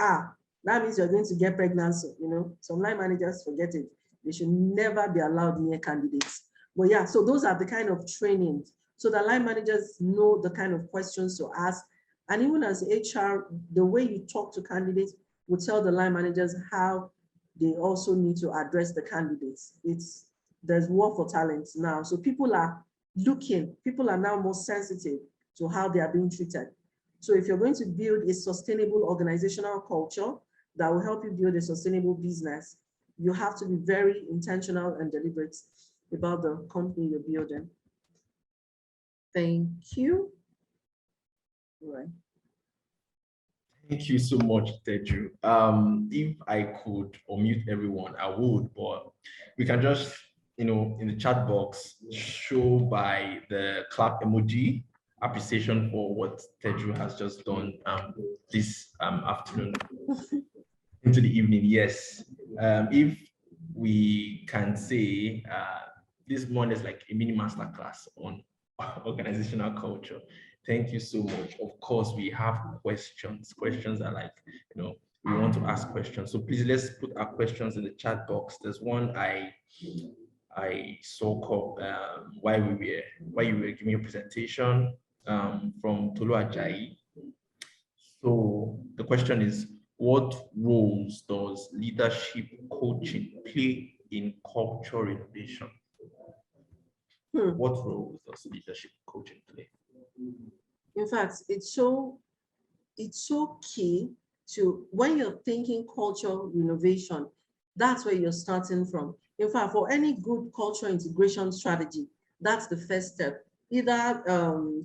That means you're going to get pregnant soon, you know. Some line managers forget it. They should never be allowed near candidates. But yeah, so those are the kind of trainings. So the line managers know the kind of questions to ask. And even as HR, the way you talk to candidates will tell the line managers how they also need to address the candidates. There's war for talent now. So people are now more sensitive to how they are being treated. So if you're going to build a sustainable organizational culture that will help you build a sustainable business, you have to be very intentional and deliberate about the company you're building. Thank you. All right. Thank you so much, Teju. If I could unmute everyone, I would, but we can just, in the chat box, show by the clap emoji appreciation for what Teju has just done this afternoon into the evening. Yes. If we can say this morning is like a mini master class on organizational culture. Thank you so much. Of course, we have questions. Questions are like, we want to ask questions. So please, let's put our questions in the chat box. There's one I saw called why you were giving a presentation from Tolu Ajayi. So the question is, what roles does leadership coaching play in culture innovation? What roles does leadership coaching play? In fact, it's so key to, when you're thinking culture innovation, that's where you're starting from. In fact, for any good culture integration strategy, that's the first step. Either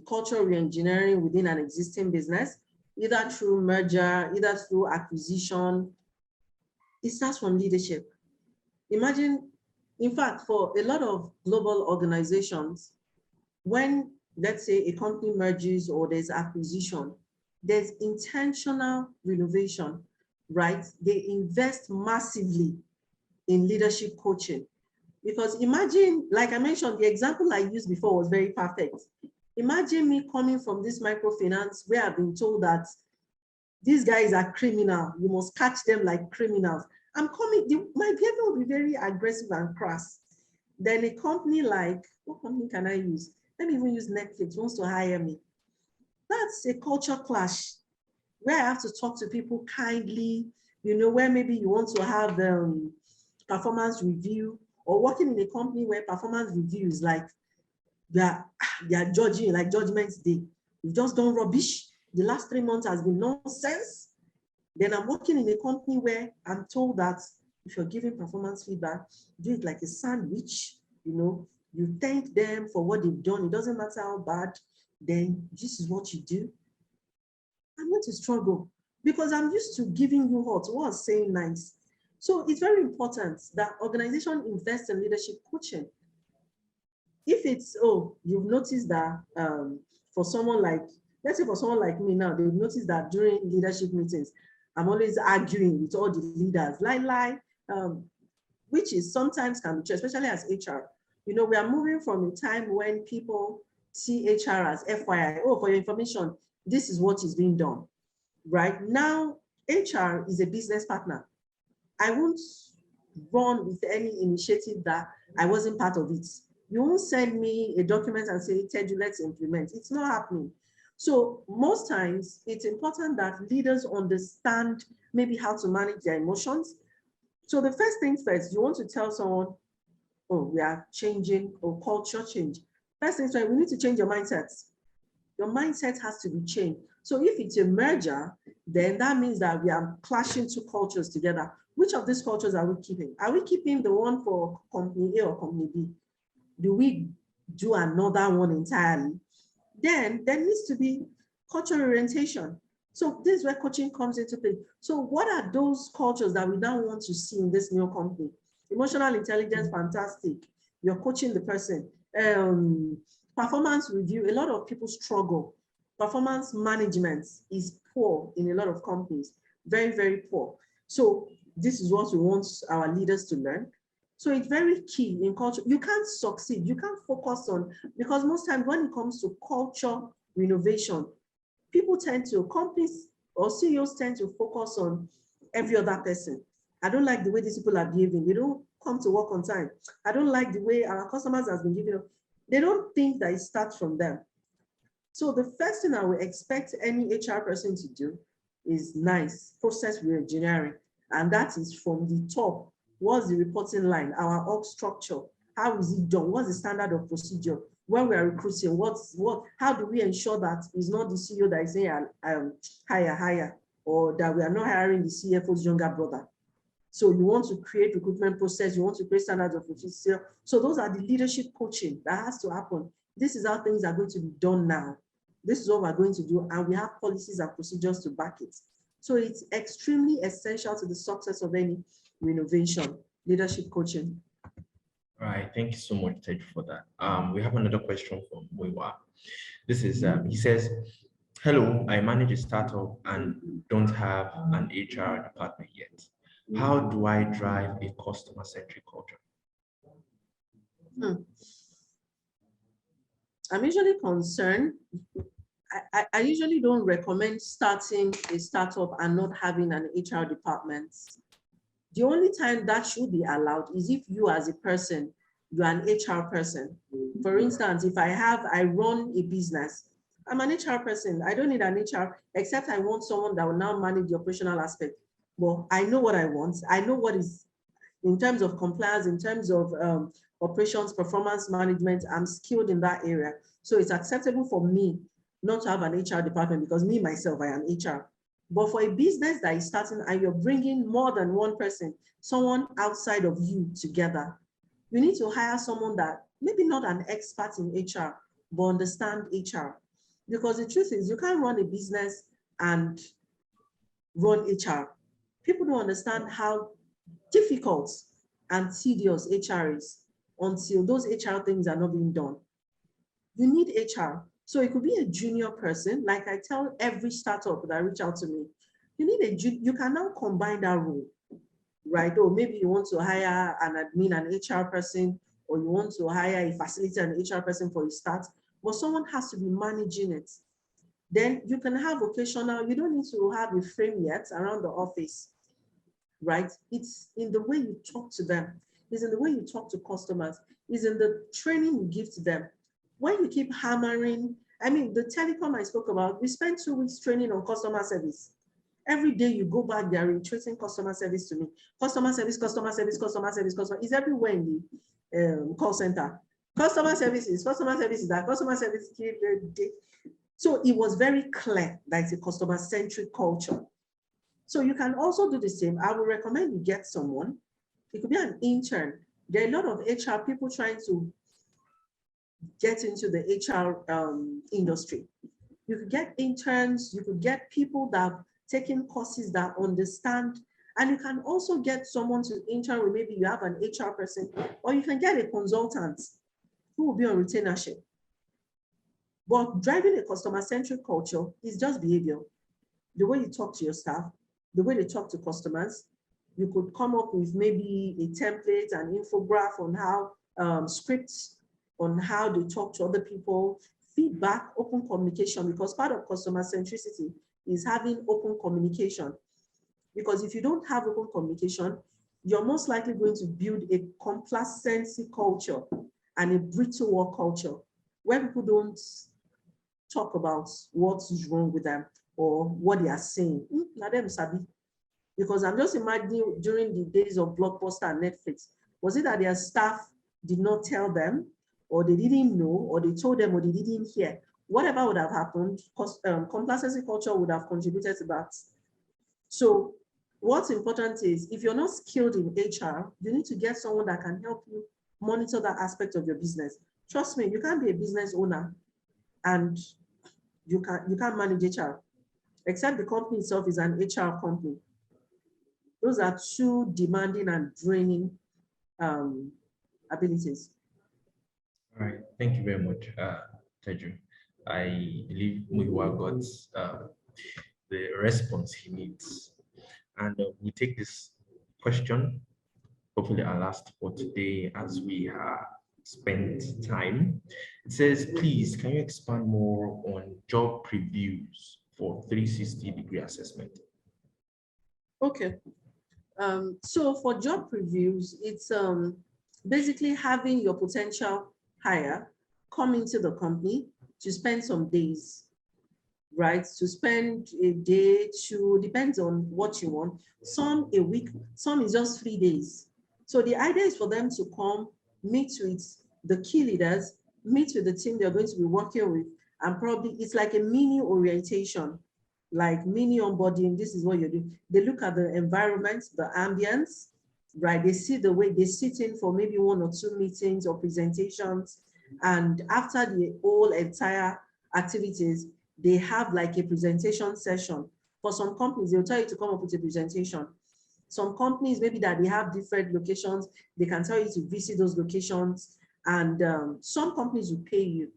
cultural reengineering within an existing business, either through merger, either through acquisition. It starts from leadership. Imagine, in fact, for a lot of global organizations, when, let's say, a company merges or there's acquisition, there's intentional renovation, right? They invest massively in leadership coaching. Because imagine, like I mentioned, the example I used before was very perfect. Imagine me coming from this microfinance where I've been told that these guys are criminal. You must catch them like criminals. I'm coming, my behavior will be very aggressive and crass. Then a company like, what company can I use? Let me even use Netflix, wants to hire me. That's a culture clash where I have to talk to people kindly, where maybe you want to have performance review, or working in a company where performance review is like they are judging, like Judgment Day. You've just done rubbish. The last 3 months has been nonsense. Then I'm working in a company where I'm told that if you're giving performance feedback, do it like a sandwich, you thank them for what they've done. It doesn't matter how bad, then this is what you do. I'm going to struggle because I'm used to giving you what saying nice. So it's very important that organization invest in leadership coaching. If it's, you've noticed that for someone like, let's say for someone like me now, they've noticed that during leadership meetings, I'm always arguing with all the leaders, which is sometimes can be true, especially as HR. We are moving from a time when people see HR as FYI, for your information, this is what is being done. Right now, HR is a business partner. I won't run with any initiative that I wasn't part of it. You won't send me a document and say, Teju, let's implement. It's not happening. So most times it's important that leaders understand maybe how to manage their emotions. So the first things first, you want to tell someone, we are changing, or culture change. First things first, we need to change your mindset. Your mindset has to be changed. So if it's a merger, then that means that we are clashing two cultures together. Which of these cultures are we keeping? Are we keeping the one for company A or company B? Do we do another one entirely? Then there needs to be cultural orientation. So this is where coaching comes into play. So what are those cultures that we now want to see in this new company? Emotional intelligence, fantastic. You're coaching the person. Performance review, a lot of people struggle. Performance management is poor in a lot of companies, very, very poor. So this is what we want our leaders to learn. So it's very key in culture. You can't succeed, you can't focus on, because most times when it comes to culture renovation, companies or CEOs tend to focus on every other person. I don't like the way these people are behaving. They don't come to work on time. I don't like the way our customers has been giving up. They don't think that it starts from them. So the first thing I would expect any HR person to do is process reengineering. And that is from the top. What's the reporting line? Our org structure. How is it done? What's the standard of procedure? When we are recruiting, how do we ensure that it's not the CEO that is saying hire, or that we are not hiring the CFO's younger brother? So you want to create recruitment process, you want to create standards of procedure. So those are the leadership coaching that has to happen. This is how things are going to be done now. This is what we're going to do, and we have policies and procedures to back it. So it's extremely essential to the success of any renovation, leadership coaching. All right, thank you so much, Tej, for that. We have another question from Wewa. This is, he says, hello, I manage a startup and don't have an HR department yet. How do I drive a customer-centric culture? I'm usually concerned. I usually don't recommend starting a startup and not having an HR department. The only time that should be allowed is if you as a person, you're an HR person. For instance, if I run a business, I'm an HR person. I don't need an HR, except I want someone that will now manage the operational aspect. Well, I know what I want. I know what is, in terms of compliance, in terms of operations, performance management, I'm skilled in that area. So it's acceptable for me not to have an HR department, because me, myself, I am HR. But for a business that is starting and you're bringing more than one person, someone outside of you together, you need to hire someone that maybe not an expert in HR, but understand HR. Because the truth is, you can't run a business and run HR. People don't understand how difficult and tedious HR is until those HR things are not being done. You need HR. So it could be a junior person, like I tell every startup that reach out to me, you can now combine that role, right? Or maybe you want to hire an admin, an HR person, or you want to hire a facilitator, an HR person for a start, but someone has to be managing it. Then you can have occasional, you don't need to have a frame yet around the office, right? It's in the way you talk to them. It's in the way you talk to customers. It's in the training you give to them. When you keep hammering, I mean, the telecom I spoke about, we spent 2 weeks training on customer service. Every day you go back, they're retracing customer service to me. Customer service, customer service, customer service, customer is everywhere in the call center. Customer service is that, customer service is. So it was very clear that it's a customer-centric culture. So you can also do the same. I would recommend you get someone. It could be an intern. There are a lot of HR people trying to get into the HR industry. You could get interns, you could get people that have taken courses that understand, and you can also get someone to intern with. Maybe you have an HR person, or you can get a consultant who will be on retainership. But driving a customer-centric culture is just behavior. The way you talk to your staff, the way they talk to customers. You could come up with maybe a template, an infographic on how scripts on how they talk to other people, feedback, open communication, because part of customer centricity is having open communication. Because if you don't have open communication, you're most likely going to build a complacency culture and a brittle work culture where people don't talk about what is wrong with them or what they are saying. Not them sabi. Because I'm just imagining during the days of Blockbuster and Netflix, was it that their staff did not tell them, or they didn't know, or they told them, or they didn't hear? Whatever would have happened, complacency culture would have contributed to that. So what's important is, if you're not skilled in HR, you need to get someone that can help you monitor that aspect of your business. Trust me, you can't be a business owner and you can't manage HR, except the company itself is an HR company. Those are two demanding and draining abilities. All right, thank you very much, Teju. I believe Muiwa got the response he needs. And we take this question, hopefully our last for today, as we have spent time. It says, please, can you expand more on job previews for 360-degree assessment? Okay. So for job previews, it's basically having your potential hire come into the company to spend some days, right? To spend a day, two, depends on what you want. Some a week, some is just 3 days. So the idea is for them to come, meet with the key leaders, meet with the team they're going to be working with, and probably it's like a mini orientation, like mini onboarding. This is what you're doing. They look at the environment, the ambience, right? They see the way they sit in for maybe 1 or 2 meetings or presentations. And after the whole entire activities, they have like a presentation session. For some companies, they'll tell you to come up with a presentation. Some companies, maybe that they have different locations, they can tell you to visit those locations. And some companies will pay you,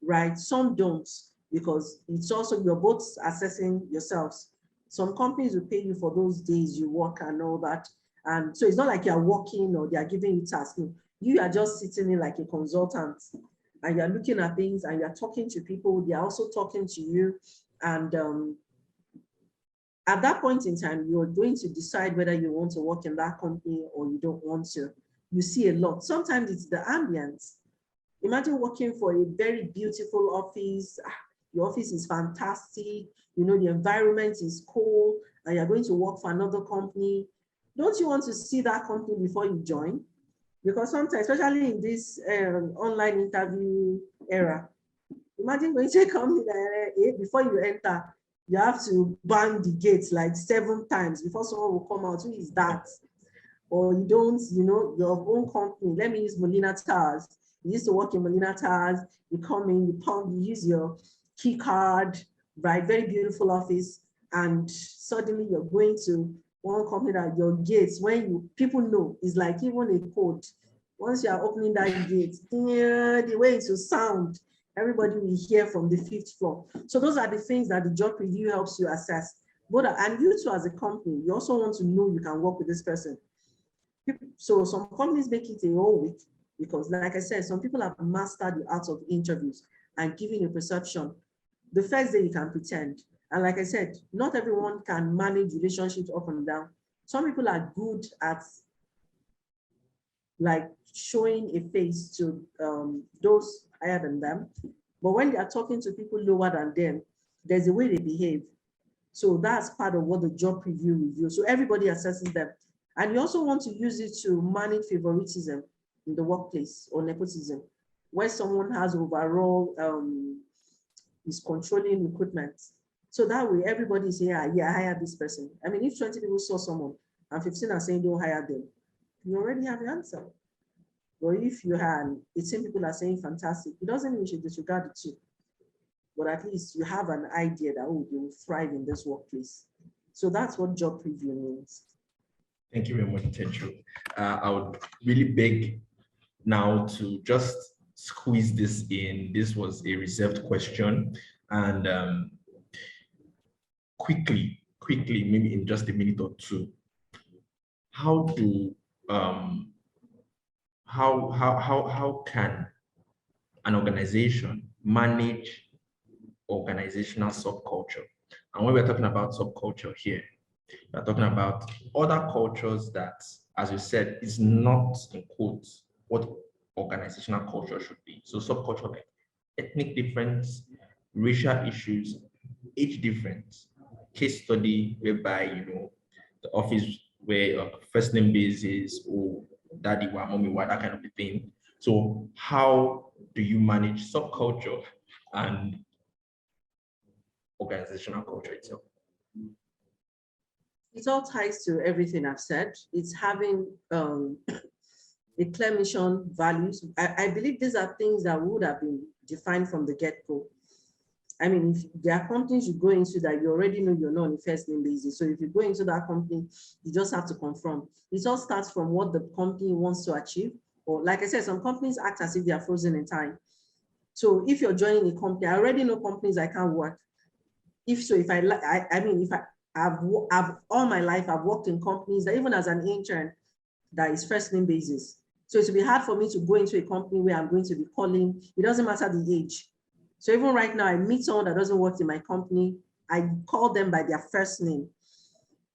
right? Some don't, because it's also, you're both assessing yourselves. Some companies will pay you for those days you work and all that. And so it's not like you're working or they're giving you tasks. You are just sitting in like a consultant and you're looking at things and you're talking to people. They're also talking to you. And at that point in time, you're going to decide whether you want to work in that company or you don't want to. You see a lot. Sometimes it's the ambience. Imagine working for a very beautiful office. Your office is fantastic. You know, the environment is cool and you're going to work for another company. Don't you want to see that company before you join? Because sometimes, especially in this online interview era, imagine going to a company that before you enter, you have to bang the gates like 7 times before someone will come out. Who is that? Or you don't, you know, your own company. Let me use Molina Towers. You used to work in Molina Towers. You come in, you use your key card, right? Very beautiful office. And suddenly you're going to one company that your gates, when people know, is like even a code. Once you are opening that gate, the way it will sound, everybody will hear from the 5th floor. So those are the things that the job review helps you assess. But and you too as a company, you also want to know you can work with this person. So some companies make it a whole week because, like I said, some people have mastered the art of interviews and giving a perception. The first day you can pretend. And like I said, not everyone can manage relationships up and down. Some people are good at like showing a face to those higher than them. But when they are talking to people lower than them, there's a way they behave. So that's part of what the job preview reviews. So everybody assesses them. And you also want to use it to manage favoritism in the workplace or nepotism, where someone has overall is controlling recruitment. So that way everybody is here, yeah, hire this person. I mean, if 20 people saw someone and 15 are saying don't hire them, you already have the answer. But if you had 18 people are saying fantastic, it doesn't mean you should disregard it too. But at least you have an idea that, oh, you will thrive in this workplace. So that's what job preview means. Thank you very much, Teju. I would really beg now to just squeeze this in. This was a reserved question. And quickly, maybe in just a minute or two, how can an organization manage organizational subculture? And when we're talking about subculture here, we're talking about other cultures that, as you said, is not in quotes what organizational culture should be. So subculture like ethnic difference, racial issues, age difference, case study whereby the office where first name basis or daddy wa, mommy wa, that kind of a thing. So how do you manage subculture and organizational culture itself? It all ties to everything I've said. It's having a clear mission, values. I believe these are things that would have been defined from the get-go. I mean, if there are companies you go into that you already know you're not on a first name basis. So if you go into that company, you just have to confront. It all starts from what the company wants to achieve. Or like I said, some companies act as if they are frozen in time. So if you're joining a company, I already know companies I can't work. If so, if I've all my life, I've worked in companies that even as an intern, that is first name basis. So it will be hard for me to go into a company where I'm going to be calling, it doesn't matter the age. So even right now, I meet someone that doesn't work in my company, I call them by their first name.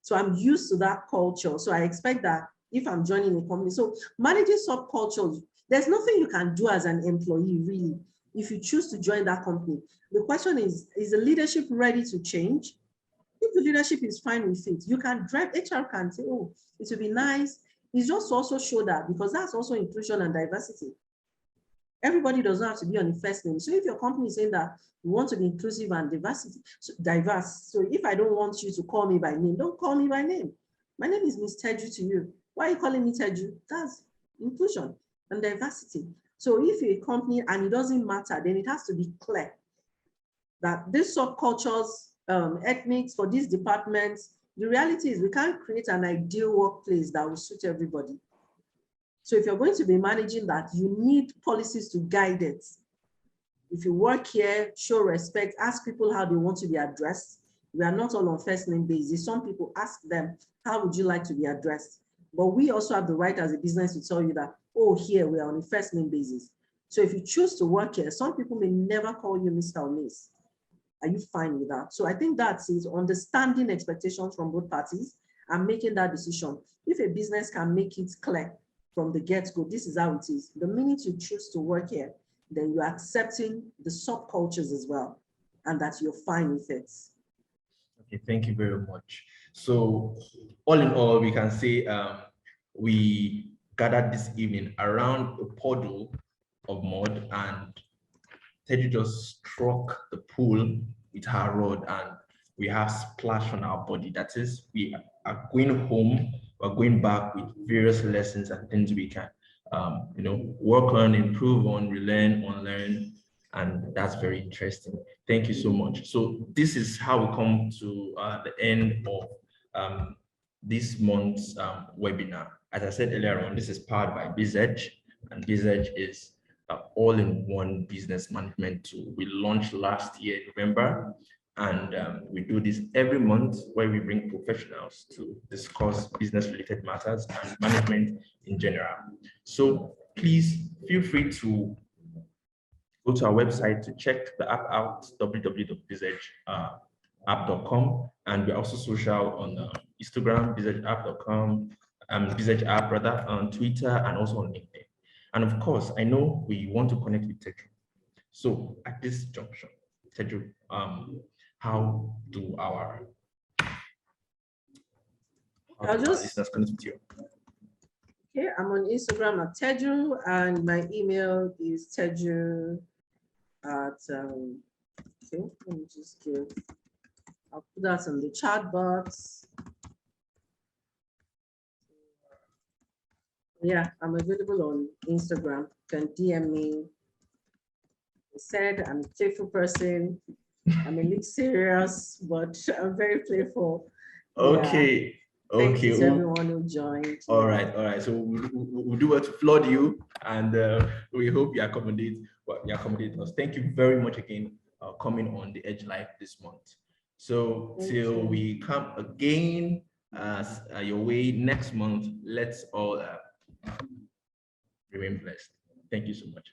So I'm used to that culture. So I expect that if I'm joining a company, so managing subcultures, there's nothing you can do as an employee, really, if you choose to join that company. The question is the leadership ready to change? If the leadership is fine with it, you can drive, HR can say, oh, it would be nice. It's just to also show that, because that's also inclusion and diversity. Everybody doesn't have to be on the first name. So if your company is saying that you want to be inclusive and diverse, so if I don't want you to call me by name, don't call me by name. My name is Miss Teju to you. Why are you calling me Teju? That's inclusion and diversity. So if you're a company and it doesn't matter, then it has to be clear that these subcultures, ethnics for these departments, the reality is we can't create an ideal workplace that will suit everybody. So if you're going to be managing that, you need policies to guide it. If you work here, show respect, ask people how they want to be addressed. We are not all on first name basis. Some people ask them, how would you like to be addressed? But we also have the right as a business to tell you that, oh, here we are on a first name basis. So if you choose to work here, some people may never call you Mr. or Miss. Are you fine with that? So I think that is understanding expectations from both parties and making that decision. If a business can make it clear from the get-go, this is how it is. The minute you choose to work here, then you're accepting the subcultures as well, and that you're fine with it. Okay, thank you very much. So all in all, we can say we gathered this evening around a puddle of mud, and Teju just struck the pool with her rod and we have splash on our body. That is, we are going home, we're going back with various lessons and things we can work on, improve on, relearn, unlearn, and that's very interesting. Thank you so much. So this is how we come to the end of this month's webinar. As I said earlier on, this is powered by BizEdge, and BizEdge is all-in-one business management tool. We launched last year in November, and we do this every month where we bring professionals to discuss business-related matters and management in general. So please feel free to go to our website to check the app out, www.bizedgeapp.com. And we're also social on Instagram, bizedgeapp.com, Bizedgeapp rather, on Twitter, and also on LinkedIn. And of course, I know we want to connect with Teju. So at this junction, Teju, how do our listeners connect with you? Okay, I'm on Instagram at Teju, and my email is Teju at, okay, let me just give, I'll put that in the chat box. Yeah, I'm available on Instagram. You can DM me. I said I'm a playful person. I'm a little serious, but I'm very playful. Okay. Yeah. Thank you to everyone who joined. All right. So we'll do well to flood you, and we hope you accommodate us. Thank you very much again coming on the Edge Live this month. So till we come again your way next month, let's all remain blessed. Thank you so much.